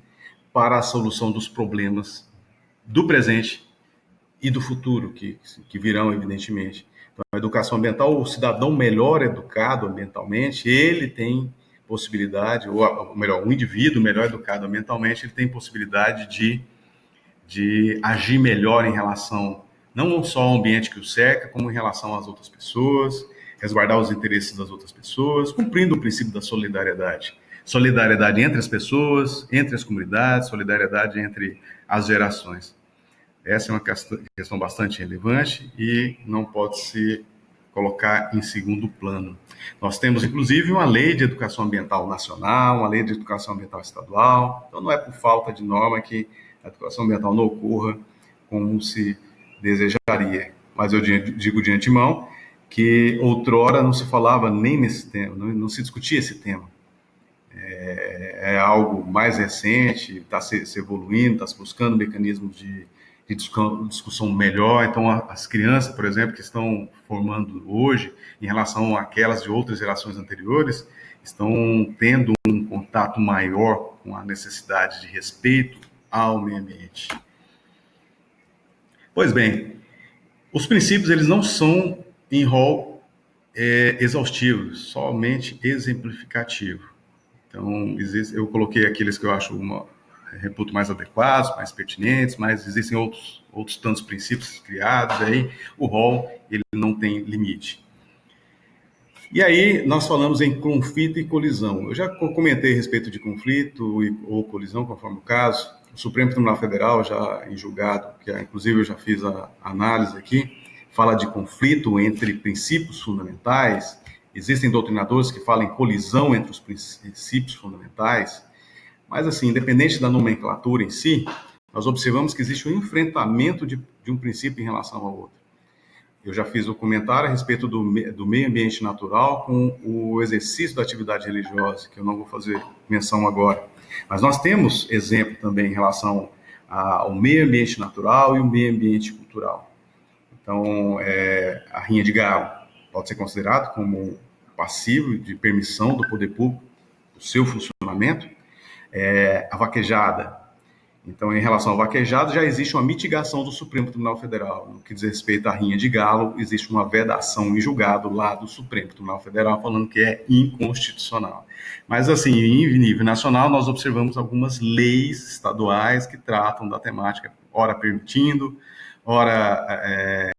para a solução dos problemas do presente e do futuro, que virão, evidentemente. Então, a educação ambiental, o cidadão melhor educado ambientalmente, ele tem possibilidade, ou melhor, o indivíduo melhor educado ambientalmente, ele tem possibilidade de agir melhor em relação, não só ao ambiente que o cerca, como em relação às outras pessoas, resguardar os interesses das outras pessoas, cumprindo o princípio da solidariedade. Solidariedade entre as pessoas, entre as comunidades, solidariedade entre as gerações. Essa é uma questão bastante relevante e não pode se colocar em segundo plano. Nós temos, inclusive, uma lei de educação ambiental nacional, uma lei de educação ambiental estadual, então não é por falta de norma que a educação ambiental não ocorra como se desejaria. Mas eu digo de antemão que outrora não se falava nem nesse tema, não se discutia esse tema. É algo mais recente, está se evoluindo, está se buscando mecanismos de discussão melhor. Então, as crianças, por exemplo, que estão formando hoje, em relação àquelas de outras gerações anteriores, estão tendo um contato maior com a necessidade de respeito ao meio ambiente. Pois bem, os princípios eles não são em rol exaustivo, somente exemplificativo. Então, eu coloquei aqueles que eu acho reputo mais adequados, mais pertinentes, mas existem outros tantos princípios criados, aí o rol ele não tem limite. E aí nós falamos em conflito e colisão. Eu já comentei a respeito de conflito ou colisão, conforme o caso. O Supremo Tribunal Federal, já em julgado, que inclusive eu já fiz a análise aqui, fala de conflito entre princípios fundamentais. Existem doutrinadores que falam em colisão entre os princípios fundamentais. Mas, assim, independente da nomenclatura em si, nós observamos que existe um enfrentamento de um princípio em relação ao outro. Eu já fiz o comentário a respeito do meio ambiente natural com o exercício da atividade religiosa, que eu não vou fazer menção agora. Mas nós temos exemplo também em relação ao meio ambiente natural e o meio ambiente cultural. Então, a rinha de galo pode ser considerado como passivo de permissão do poder público, o seu funcionamento. A vaquejada. Então, em relação à vaquejada, já existe uma mitigação do Supremo Tribunal Federal. No que diz respeito à rinha de galo, existe uma vedação em julgado lá do Supremo Tribunal Federal, falando que é inconstitucional. Mas, assim, em nível nacional, nós observamos algumas leis estaduais que tratam da temática, ora permitindo, ora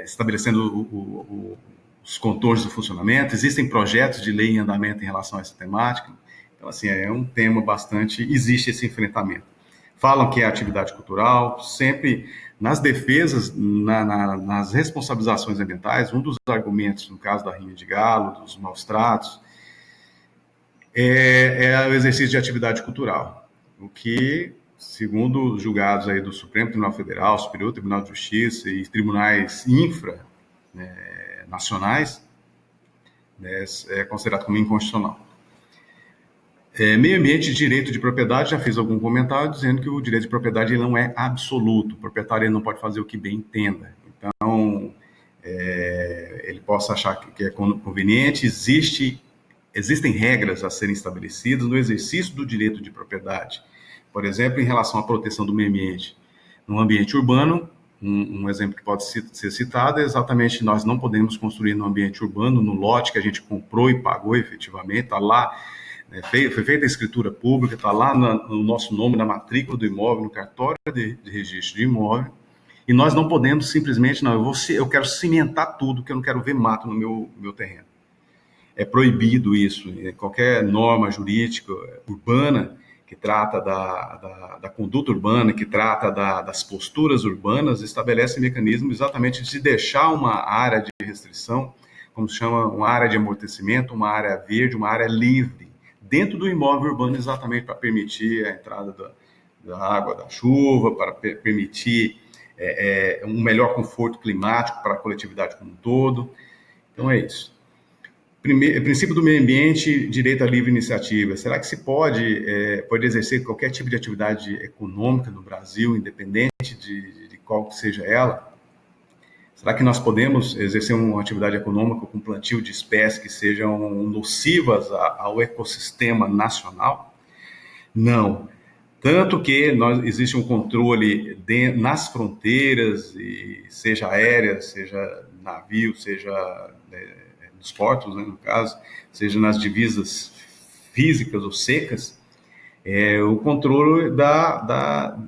estabelecendo os contornos do funcionamento. Existem projetos de lei em andamento em relação a essa temática. Então, assim, é um tema bastante... Existe esse enfrentamento. Falam que é atividade cultural, sempre Nas defesas, nas responsabilizações ambientais, um dos argumentos, no caso da rinha de galo, dos maus tratos, é o exercício de atividade cultural, o que, segundo os julgados aí do Supremo Tribunal Federal, Superior Tribunal de Justiça e tribunais nacionais, né, é considerado como inconstitucional. Meio ambiente e direito de propriedade, já fiz algum comentário dizendo que o direito de propriedade ele não é absoluto, o proprietário ele não pode fazer o que bem entenda. Então, ele possa achar que é conveniente, existem regras a serem estabelecidas no exercício do direito de propriedade. Por exemplo, em relação à proteção do meio ambiente. No ambiente urbano, um exemplo que pode ser citado é exatamente nós não podemos construir no ambiente urbano, no lote que a gente comprou e pagou efetivamente, está lá, foi feita a escritura pública, está lá no nosso nome, na matrícula do imóvel, no cartório de registro de imóvel, e nós não podemos simplesmente, não, eu quero cimentar tudo, que eu não quero ver mato no meu terreno. É proibido isso. Qualquer norma jurídica urbana que trata da conduta urbana, que trata das posturas urbanas, estabelece mecanismo exatamente de deixar uma área de restrição, como se chama, uma área de amortecimento, uma área verde, uma área livre, dentro do imóvel urbano, exatamente para permitir a entrada da água, da chuva, para permitir um melhor conforto climático para a coletividade como um todo. Então é isso. Princípio do meio ambiente, direito à livre iniciativa. Será que se pode exercer qualquer tipo de atividade econômica no Brasil, independente de qual seja ela? Será que nós podemos exercer uma atividade econômica com plantio de espécies que sejam nocivas ao ecossistema nacional? Não. Tanto que existe um controle nas fronteiras, seja aérea, seja navio, seja nos portos, né, no caso, seja nas divisas físicas ou secas, o controle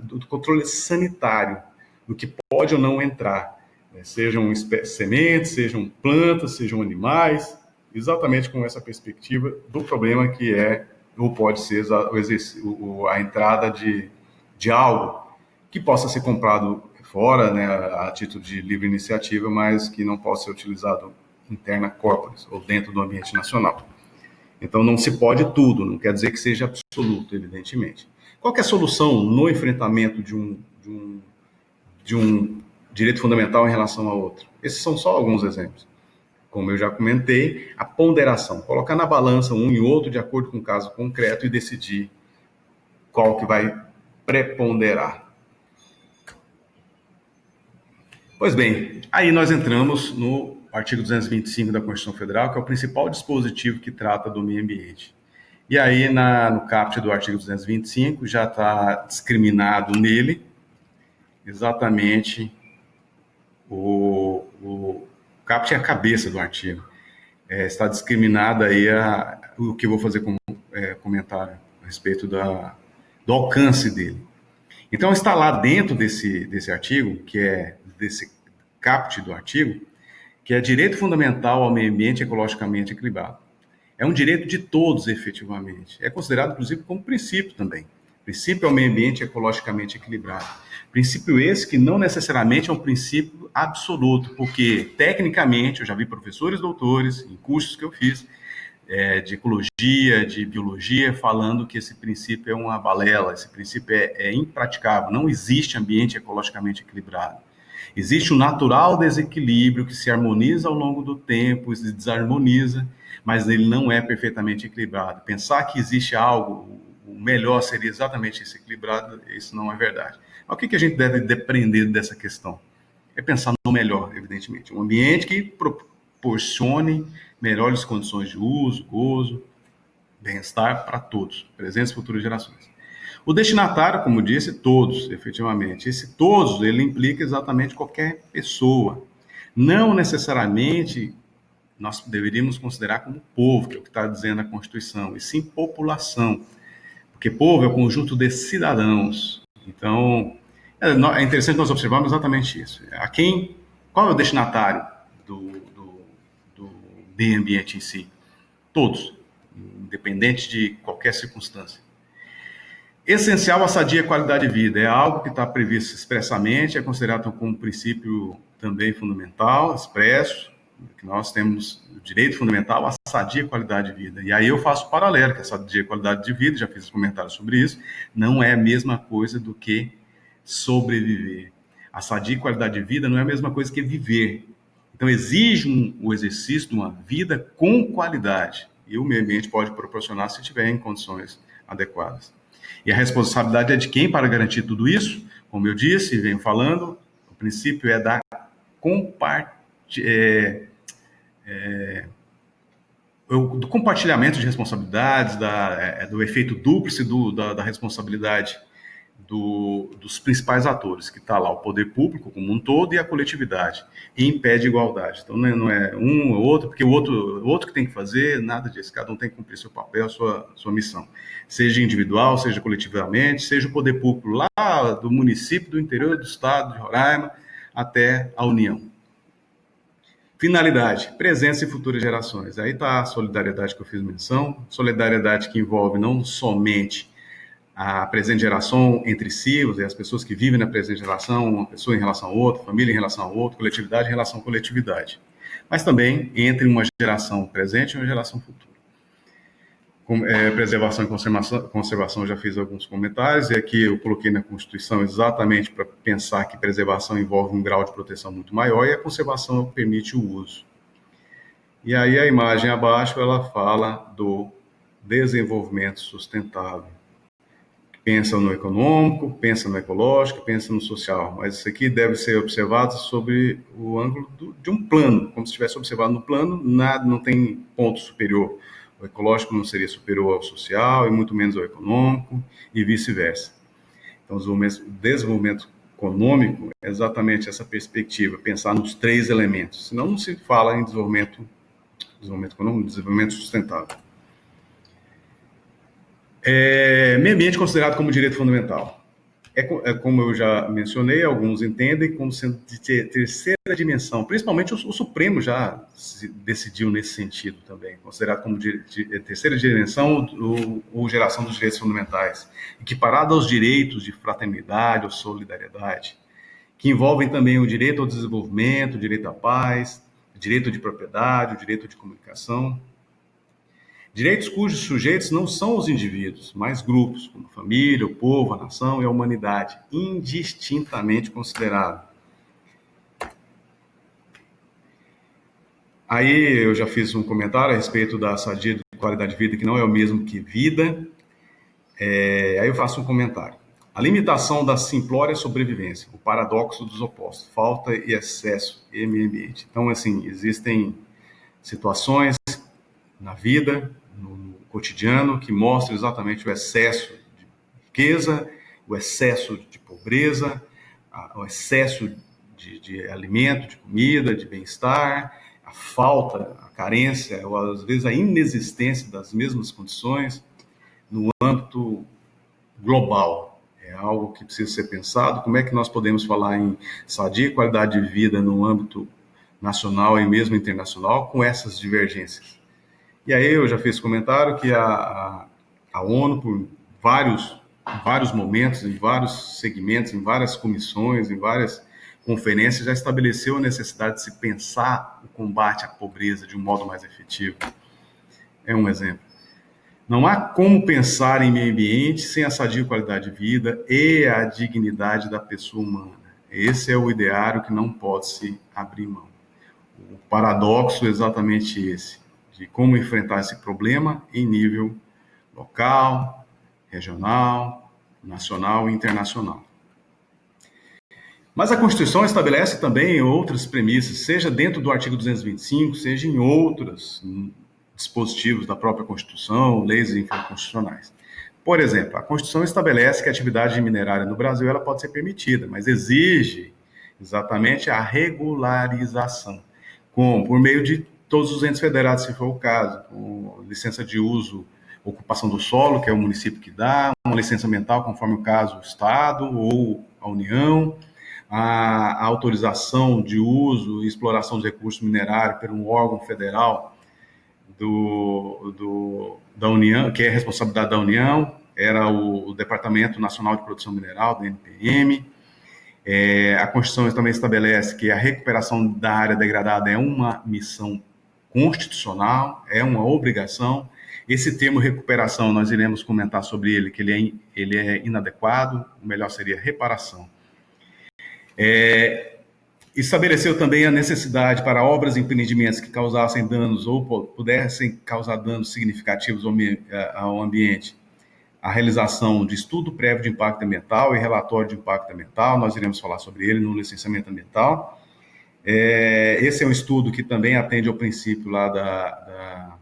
do controle sanitário, do que pode ou não entrar, sejam sementes, sejam plantas, sejam animais, exatamente com essa perspectiva do problema que ou pode ser a entrada de algo que possa ser comprado fora, né, a título de livre iniciativa, mas que não possa ser utilizado interna corporis ou dentro do ambiente nacional. Então não se pode tudo, não quer dizer que seja absoluto, evidentemente. Qual que é a solução no enfrentamento de um direito fundamental em relação a outro? Esses são só alguns exemplos. Como eu já comentei, a ponderação, colocar na balança um e outro de acordo com o caso concreto e decidir qual que vai preponderar. Pois bem, aí nós entramos no artigo 225 da Constituição Federal, que é o principal dispositivo que trata do meio ambiente. E aí, no caput do artigo 225, já está discriminado nele exatamente o caput é a cabeça do artigo. Está discriminado aí o que eu vou fazer como comentário a respeito do alcance dele. Então, está lá dentro desse artigo, que é desse caput do artigo, que é direito fundamental ao meio ambiente ecologicamente equilibrado. É um direito de todos, efetivamente. É considerado, inclusive, como princípio também. Princípio ao meio ambiente ecologicamente equilibrado. Princípio esse que não necessariamente é um princípio absoluto, porque, tecnicamente, eu já vi professores doutores, em cursos que eu fiz, de ecologia, de biologia, falando que esse princípio é uma balela, esse princípio é impraticável, não existe ambiente ecologicamente equilibrado. Existe um natural desequilíbrio que se harmoniza ao longo do tempo, se desarmoniza, mas ele não é perfeitamente equilibrado. Pensar que existe algo, o melhor seria exatamente esse equilibrado, isso não é verdade. Mas o que a gente deve depreender dessa questão? É pensar no melhor, evidentemente. Um ambiente que proporcione melhores condições de uso, gozo, bem-estar para todos, presentes e futuras gerações. O destinatário, como disse, todos, efetivamente. Esse todos, ele implica exatamente qualquer pessoa. Não necessariamente nós deveríamos considerar como povo, que é o que está dizendo a Constituição, e sim população, porque povo é o conjunto de cidadãos. Então, é interessante nós observarmos exatamente isso. Qual é o destinatário do meio ambiente em si? Todos, independente de qualquer circunstância. Essencial a sadia e qualidade de vida. É algo que está previsto expressamente, é considerado como um princípio também fundamental, expresso, que nós temos o direito fundamental à sadia e qualidade de vida. E aí eu faço paralelo, que a sadia e qualidade de vida, já fiz comentários sobre isso, não é a mesma coisa do que sobreviver. A sadia e qualidade de vida não é a mesma coisa que viver. Então, exige o exercício de uma vida com qualidade. E o meio ambiente pode proporcionar se tiver em condições adequadas. E a responsabilidade é de quem para garantir tudo isso? Como eu disse e venho falando, o princípio é da do compartilhamento de responsabilidades, do efeito dúplice da responsabilidade dos principais atores, que está lá o poder público como um todo e a coletividade, em pé de igualdade. Então não é um ou outro, porque o outro que tem que fazer, nada disso, cada um tem que cumprir seu papel, sua missão, seja individual, seja coletivamente, seja o poder público lá do município, do interior do estado de Roraima, até a União. Finalidade, presença e futuras gerações. Aí está a solidariedade que eu fiz menção, solidariedade que envolve não somente a presente geração entre si, as pessoas que vivem na presente geração, uma pessoa em relação a outra, família em relação a outra, coletividade em relação a coletividade. Mas também entre uma geração presente e uma geração futura. Preservação e conservação, já fiz alguns comentários, e aqui eu coloquei na Constituição exatamente para pensar que preservação envolve um grau de proteção muito maior e a conservação permite o uso. E aí a imagem abaixo, ela fala do desenvolvimento sustentável. Pensa no econômico, pensa no ecológico, pensa no social, mas isso aqui deve ser observado sobre o ângulo de um plano, como se estivesse observado no plano, nada, não tem ponto superior. O ecológico não seria superior ao social e muito menos ao econômico e vice-versa. Então, o desenvolvimento econômico é exatamente essa perspectiva, pensar nos três elementos, senão não se fala em desenvolvimento econômico, desenvolvimento sustentável. Meio ambiente considerado como direito fundamental. Como eu já mencionei, alguns entendem como sendo de terceira dimensão, principalmente o Supremo já decidiu nesse sentido também, considerado como terceira dimensão ou geração dos direitos fundamentais, equiparado aos direitos de fraternidade ou solidariedade, que envolvem também o direito ao desenvolvimento, o direito à paz, o direito de propriedade, o direito de comunicação. Direitos cujos sujeitos não são os indivíduos, mas grupos, como a família, o povo, a nação e a humanidade, indistintamente considerados. Aí eu já fiz um comentário a respeito da sadia de qualidade de vida, que não é o mesmo que vida. Aí eu faço um comentário. A limitação da simplória sobrevivência, o paradoxo dos opostos, falta e excesso e meio ambiente. Então, assim, existem situações na vida, no cotidiano, que mostram exatamente o excesso de riqueza, o excesso de pobreza, o excesso de alimento, de comida, de bem-estar, a falta, a carência, ou às vezes a inexistência das mesmas condições no âmbito global. É algo que precisa ser pensado. Como é que nós podemos falar em sadia e qualidade de vida no âmbito nacional e mesmo internacional com essas divergências? E aí eu já fiz comentário que a ONU, por vários momentos, em vários segmentos, em várias comissões, em várias conferências, já estabeleceu a necessidade de se pensar o combate à pobreza de um modo mais efetivo. É um exemplo. Não há como pensar em meio ambiente sem a sadia qualidade de vida e a dignidade da pessoa humana. Esse é o ideário que não pode se abrir mão. O paradoxo é exatamente esse, de como enfrentar esse problema em nível local, regional, nacional e internacional. Mas a Constituição estabelece também outras premissas, seja dentro do artigo 225, seja em outros dispositivos da própria Constituição, leis infraconstitucionais. Por exemplo, a Constituição estabelece que a atividade minerária no Brasil ela pode ser permitida, mas exige exatamente a regularização, como por meio de todos os entes federados, se for o caso, com licença de uso, ocupação do solo, que é o município que dá, uma licença ambiental, conforme o caso, o Estado ou a União, a autorização de uso e exploração de recursos minerários por um órgão federal da União, que é responsabilidade da União, era o Departamento Nacional de Produção Mineral, DNPM. A Constituição também estabelece que a recuperação da área degradada é uma missão constitucional, é uma obrigação. Esse termo recuperação, nós iremos comentar sobre ele, que ele é inadequado, o melhor seria reparação. Estabeleceu também a necessidade para obras e empreendimentos que causassem danos ou pudessem causar danos significativos ao ambiente, a realização de estudo prévio de impacto ambiental e relatório de impacto ambiental. Nós iremos falar sobre ele no licenciamento ambiental. Esse é um estudo que também atende ao princípio lá da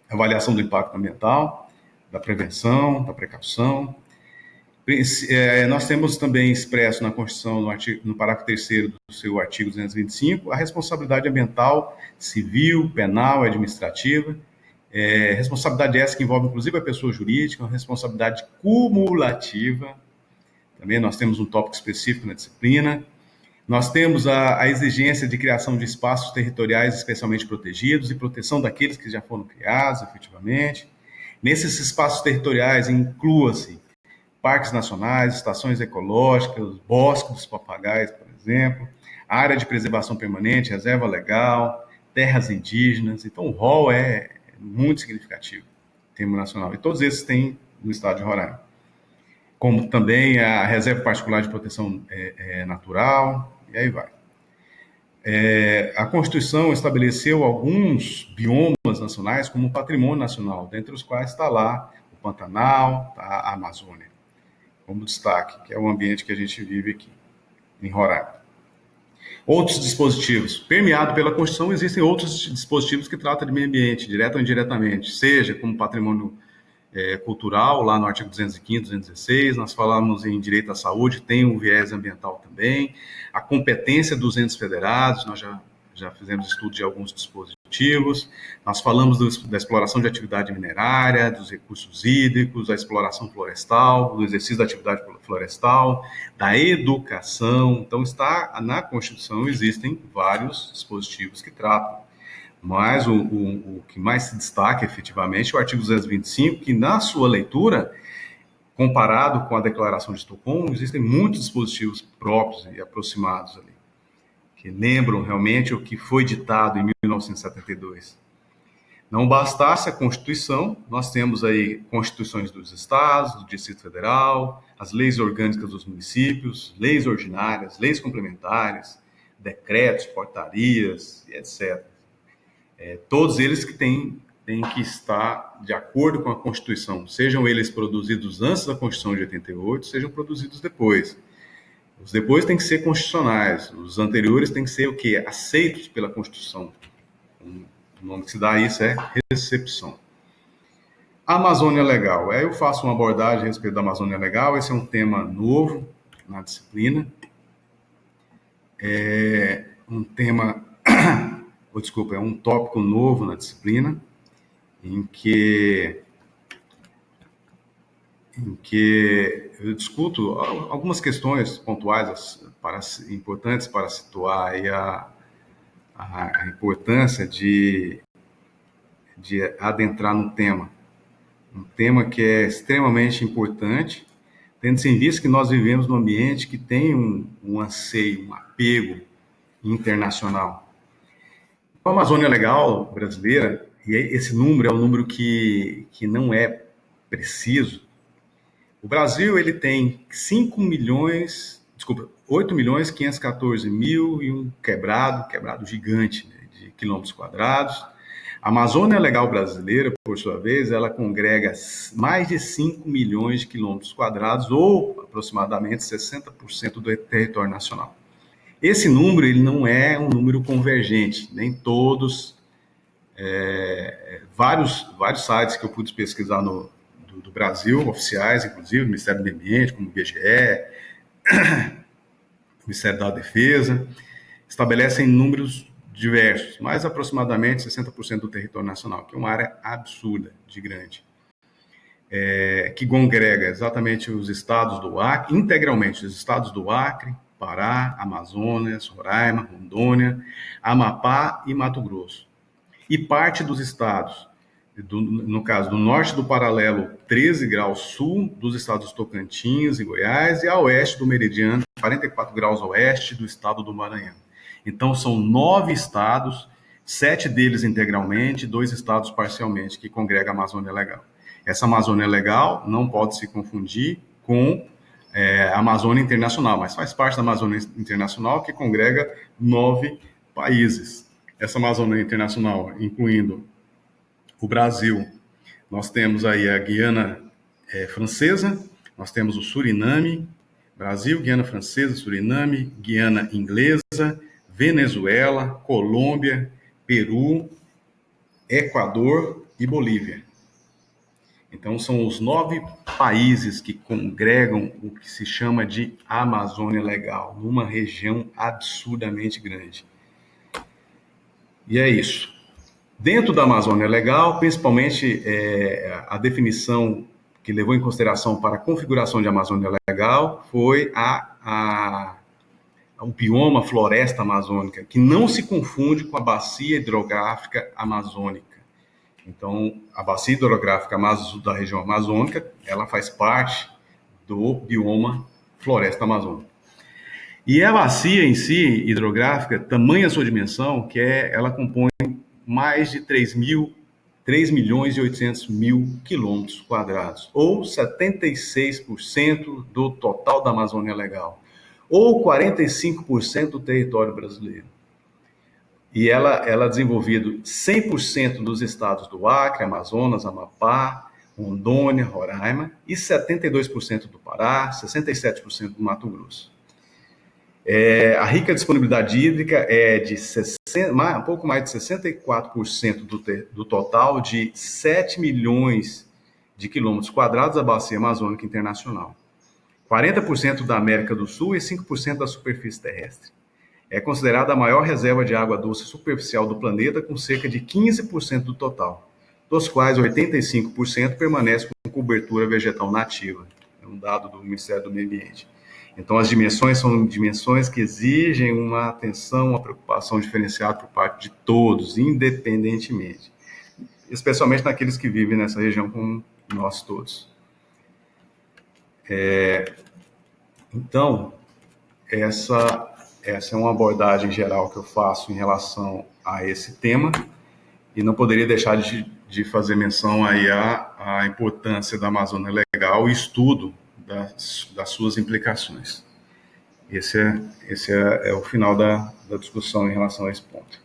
avaliação do impacto ambiental, da prevenção, da precaução. Nós temos também expresso na Constituição, no parágrafo 3º do seu artigo 225, a responsabilidade ambiental civil, penal e administrativa. Responsabilidade essa que envolve, inclusive, a pessoa jurídica, uma responsabilidade cumulativa. Também nós temos um tópico específico na disciplina. Nós temos a exigência de criação de espaços territoriais especialmente protegidos e proteção daqueles que já foram criados, efetivamente. Nesses espaços territoriais, inclua-se parques nacionais, estações ecológicas, bosques dos papagaios, por exemplo, área de preservação permanente, reserva legal, terras indígenas. Então, o rol é muito significativo, termo nacional. E todos esses têm no estado de Roraima. Como também a reserva particular de proteção natural, e aí vai. A Constituição estabeleceu alguns biomas nacionais como patrimônio nacional, dentre os quais está lá o Pantanal, tá a Amazônia, como destaque, que é o ambiente que a gente vive aqui, em Roraima. Outros dispositivos. Permeado pela Constituição, existem outros dispositivos que tratam de meio ambiente, direto ou indiretamente, seja como patrimônio cultural, lá no artigo 215, 216, nós falamos em direito à saúde, tem um viés ambiental também, a competência dos entes federados, nós já fizemos estudo de alguns dispositivos, nós falamos da exploração de atividade minerária, dos recursos hídricos, da exploração florestal, do exercício da atividade florestal, da educação. Então, na Constituição existem vários dispositivos que tratam. Mas o que mais se destaca, efetivamente, é o artigo 225, que na sua leitura, comparado com a Declaração de Estocolmo, existem muitos dispositivos próprios e aproximados ali, que lembram realmente o que foi ditado em 1972. Não bastasse a Constituição, nós temos aí constituições dos estados, do Distrito Federal, as leis orgânicas dos municípios, leis ordinárias, leis complementares, decretos, portarias, etc. Todos eles que têm que estar de acordo com a Constituição, sejam eles produzidos antes da Constituição de 88, sejam produzidos depois. Os depois têm que ser constitucionais, os anteriores têm que ser o quê? Aceitos pela Constituição. O nome que se dá a isso é recepção. Amazônia Legal. Eu faço uma abordagem a respeito da Amazônia Legal, esse é um tema novo na disciplina. É um tópico novo na disciplina, em que eu discuto algumas questões pontuais importantes para situar aí a importância de adentrar no tema. Um tema que é extremamente importante, tendo-se em vista que nós vivemos num ambiente que tem um anseio, um apego internacional. A Amazônia Legal brasileira, e esse número é um número que não é preciso. O Brasil ele tem 8.514.000 e um quebrado gigante, né, de quilômetros quadrados. A Amazônia Legal brasileira, por sua vez, ela congrega mais de 5 milhões de quilômetros quadrados, ou aproximadamente 60% do território nacional. Esse número ele não é um número convergente, nem todos, vários sites que eu pude pesquisar do Brasil, oficiais, inclusive, o Ministério do Meio Ambiente, como o IBGE, o Ministério da Defesa, estabelecem números diversos, mas aproximadamente 60% do território nacional, que é uma área absurda de grande, que congrega exatamente os estados do Acre, integralmente os estados do Acre, Pará, Amazonas, Roraima, Rondônia, Amapá e Mato Grosso. E parte dos estados no caso do norte do paralelo 13 graus sul dos estados Tocantins e Goiás, e a oeste do meridiano 44 graus oeste do estado do Maranhão. Então são 9 estados, 7 deles integralmente, 2 estados parcialmente, que congrega a Amazônia Legal. Essa Amazônia Legal não pode se confundir com a Amazônia Internacional, mas faz parte da Amazônia Internacional, que congrega 9 países. Essa Amazônia Internacional, incluindo o Brasil, nós temos aí a Guiana Francesa, nós temos o Suriname, Brasil, Guiana Francesa, Suriname, Guiana Inglesa, Venezuela, Colômbia, Peru, Equador e Bolívia. Então, são os 9 países que congregam o que se chama de Amazônia Legal, numa região absurdamente grande. E é isso. Dentro da Amazônia Legal, principalmente a definição que levou em consideração para a configuração de Amazônia Legal foi o bioma floresta amazônica, que não se confunde com a bacia hidrográfica amazônica. Então, a bacia hidrográfica da região amazônica, ela faz parte do bioma floresta amazônica. E a bacia em si, hidrográfica, tamanha a sua dimensão, que ela compõe mais de 3 milhões e 800 mil quilômetros quadrados, ou 76% do total da Amazônia Legal, ou 45% do território brasileiro. E ela é desenvolvida 100% dos estados do Acre, Amazonas, Amapá, Rondônia, Roraima, e 72% do Pará, 67% do Mato Grosso. A rica disponibilidade hídrica é de um pouco mais de 64% do total de 7 milhões de quilômetros quadrados da bacia amazônica internacional. 40% da América do Sul e 5% da superfície terrestre. É considerada a maior reserva de água doce superficial do planeta, com cerca de 15% do total, dos quais 85% permanece com cobertura vegetal nativa. É um dado do Ministério do Meio Ambiente. Então, as dimensões são dimensões que exigem uma atenção, uma preocupação diferenciada por parte de todos, independentemente, especialmente naqueles que vivem nessa região como nós todos. Então, essa é uma abordagem geral que eu faço em relação a esse tema, e não poderia deixar de fazer menção aí à importância da Amazônia Legal e estudo das suas implicações. Esse é o final da discussão em relação a esse ponto.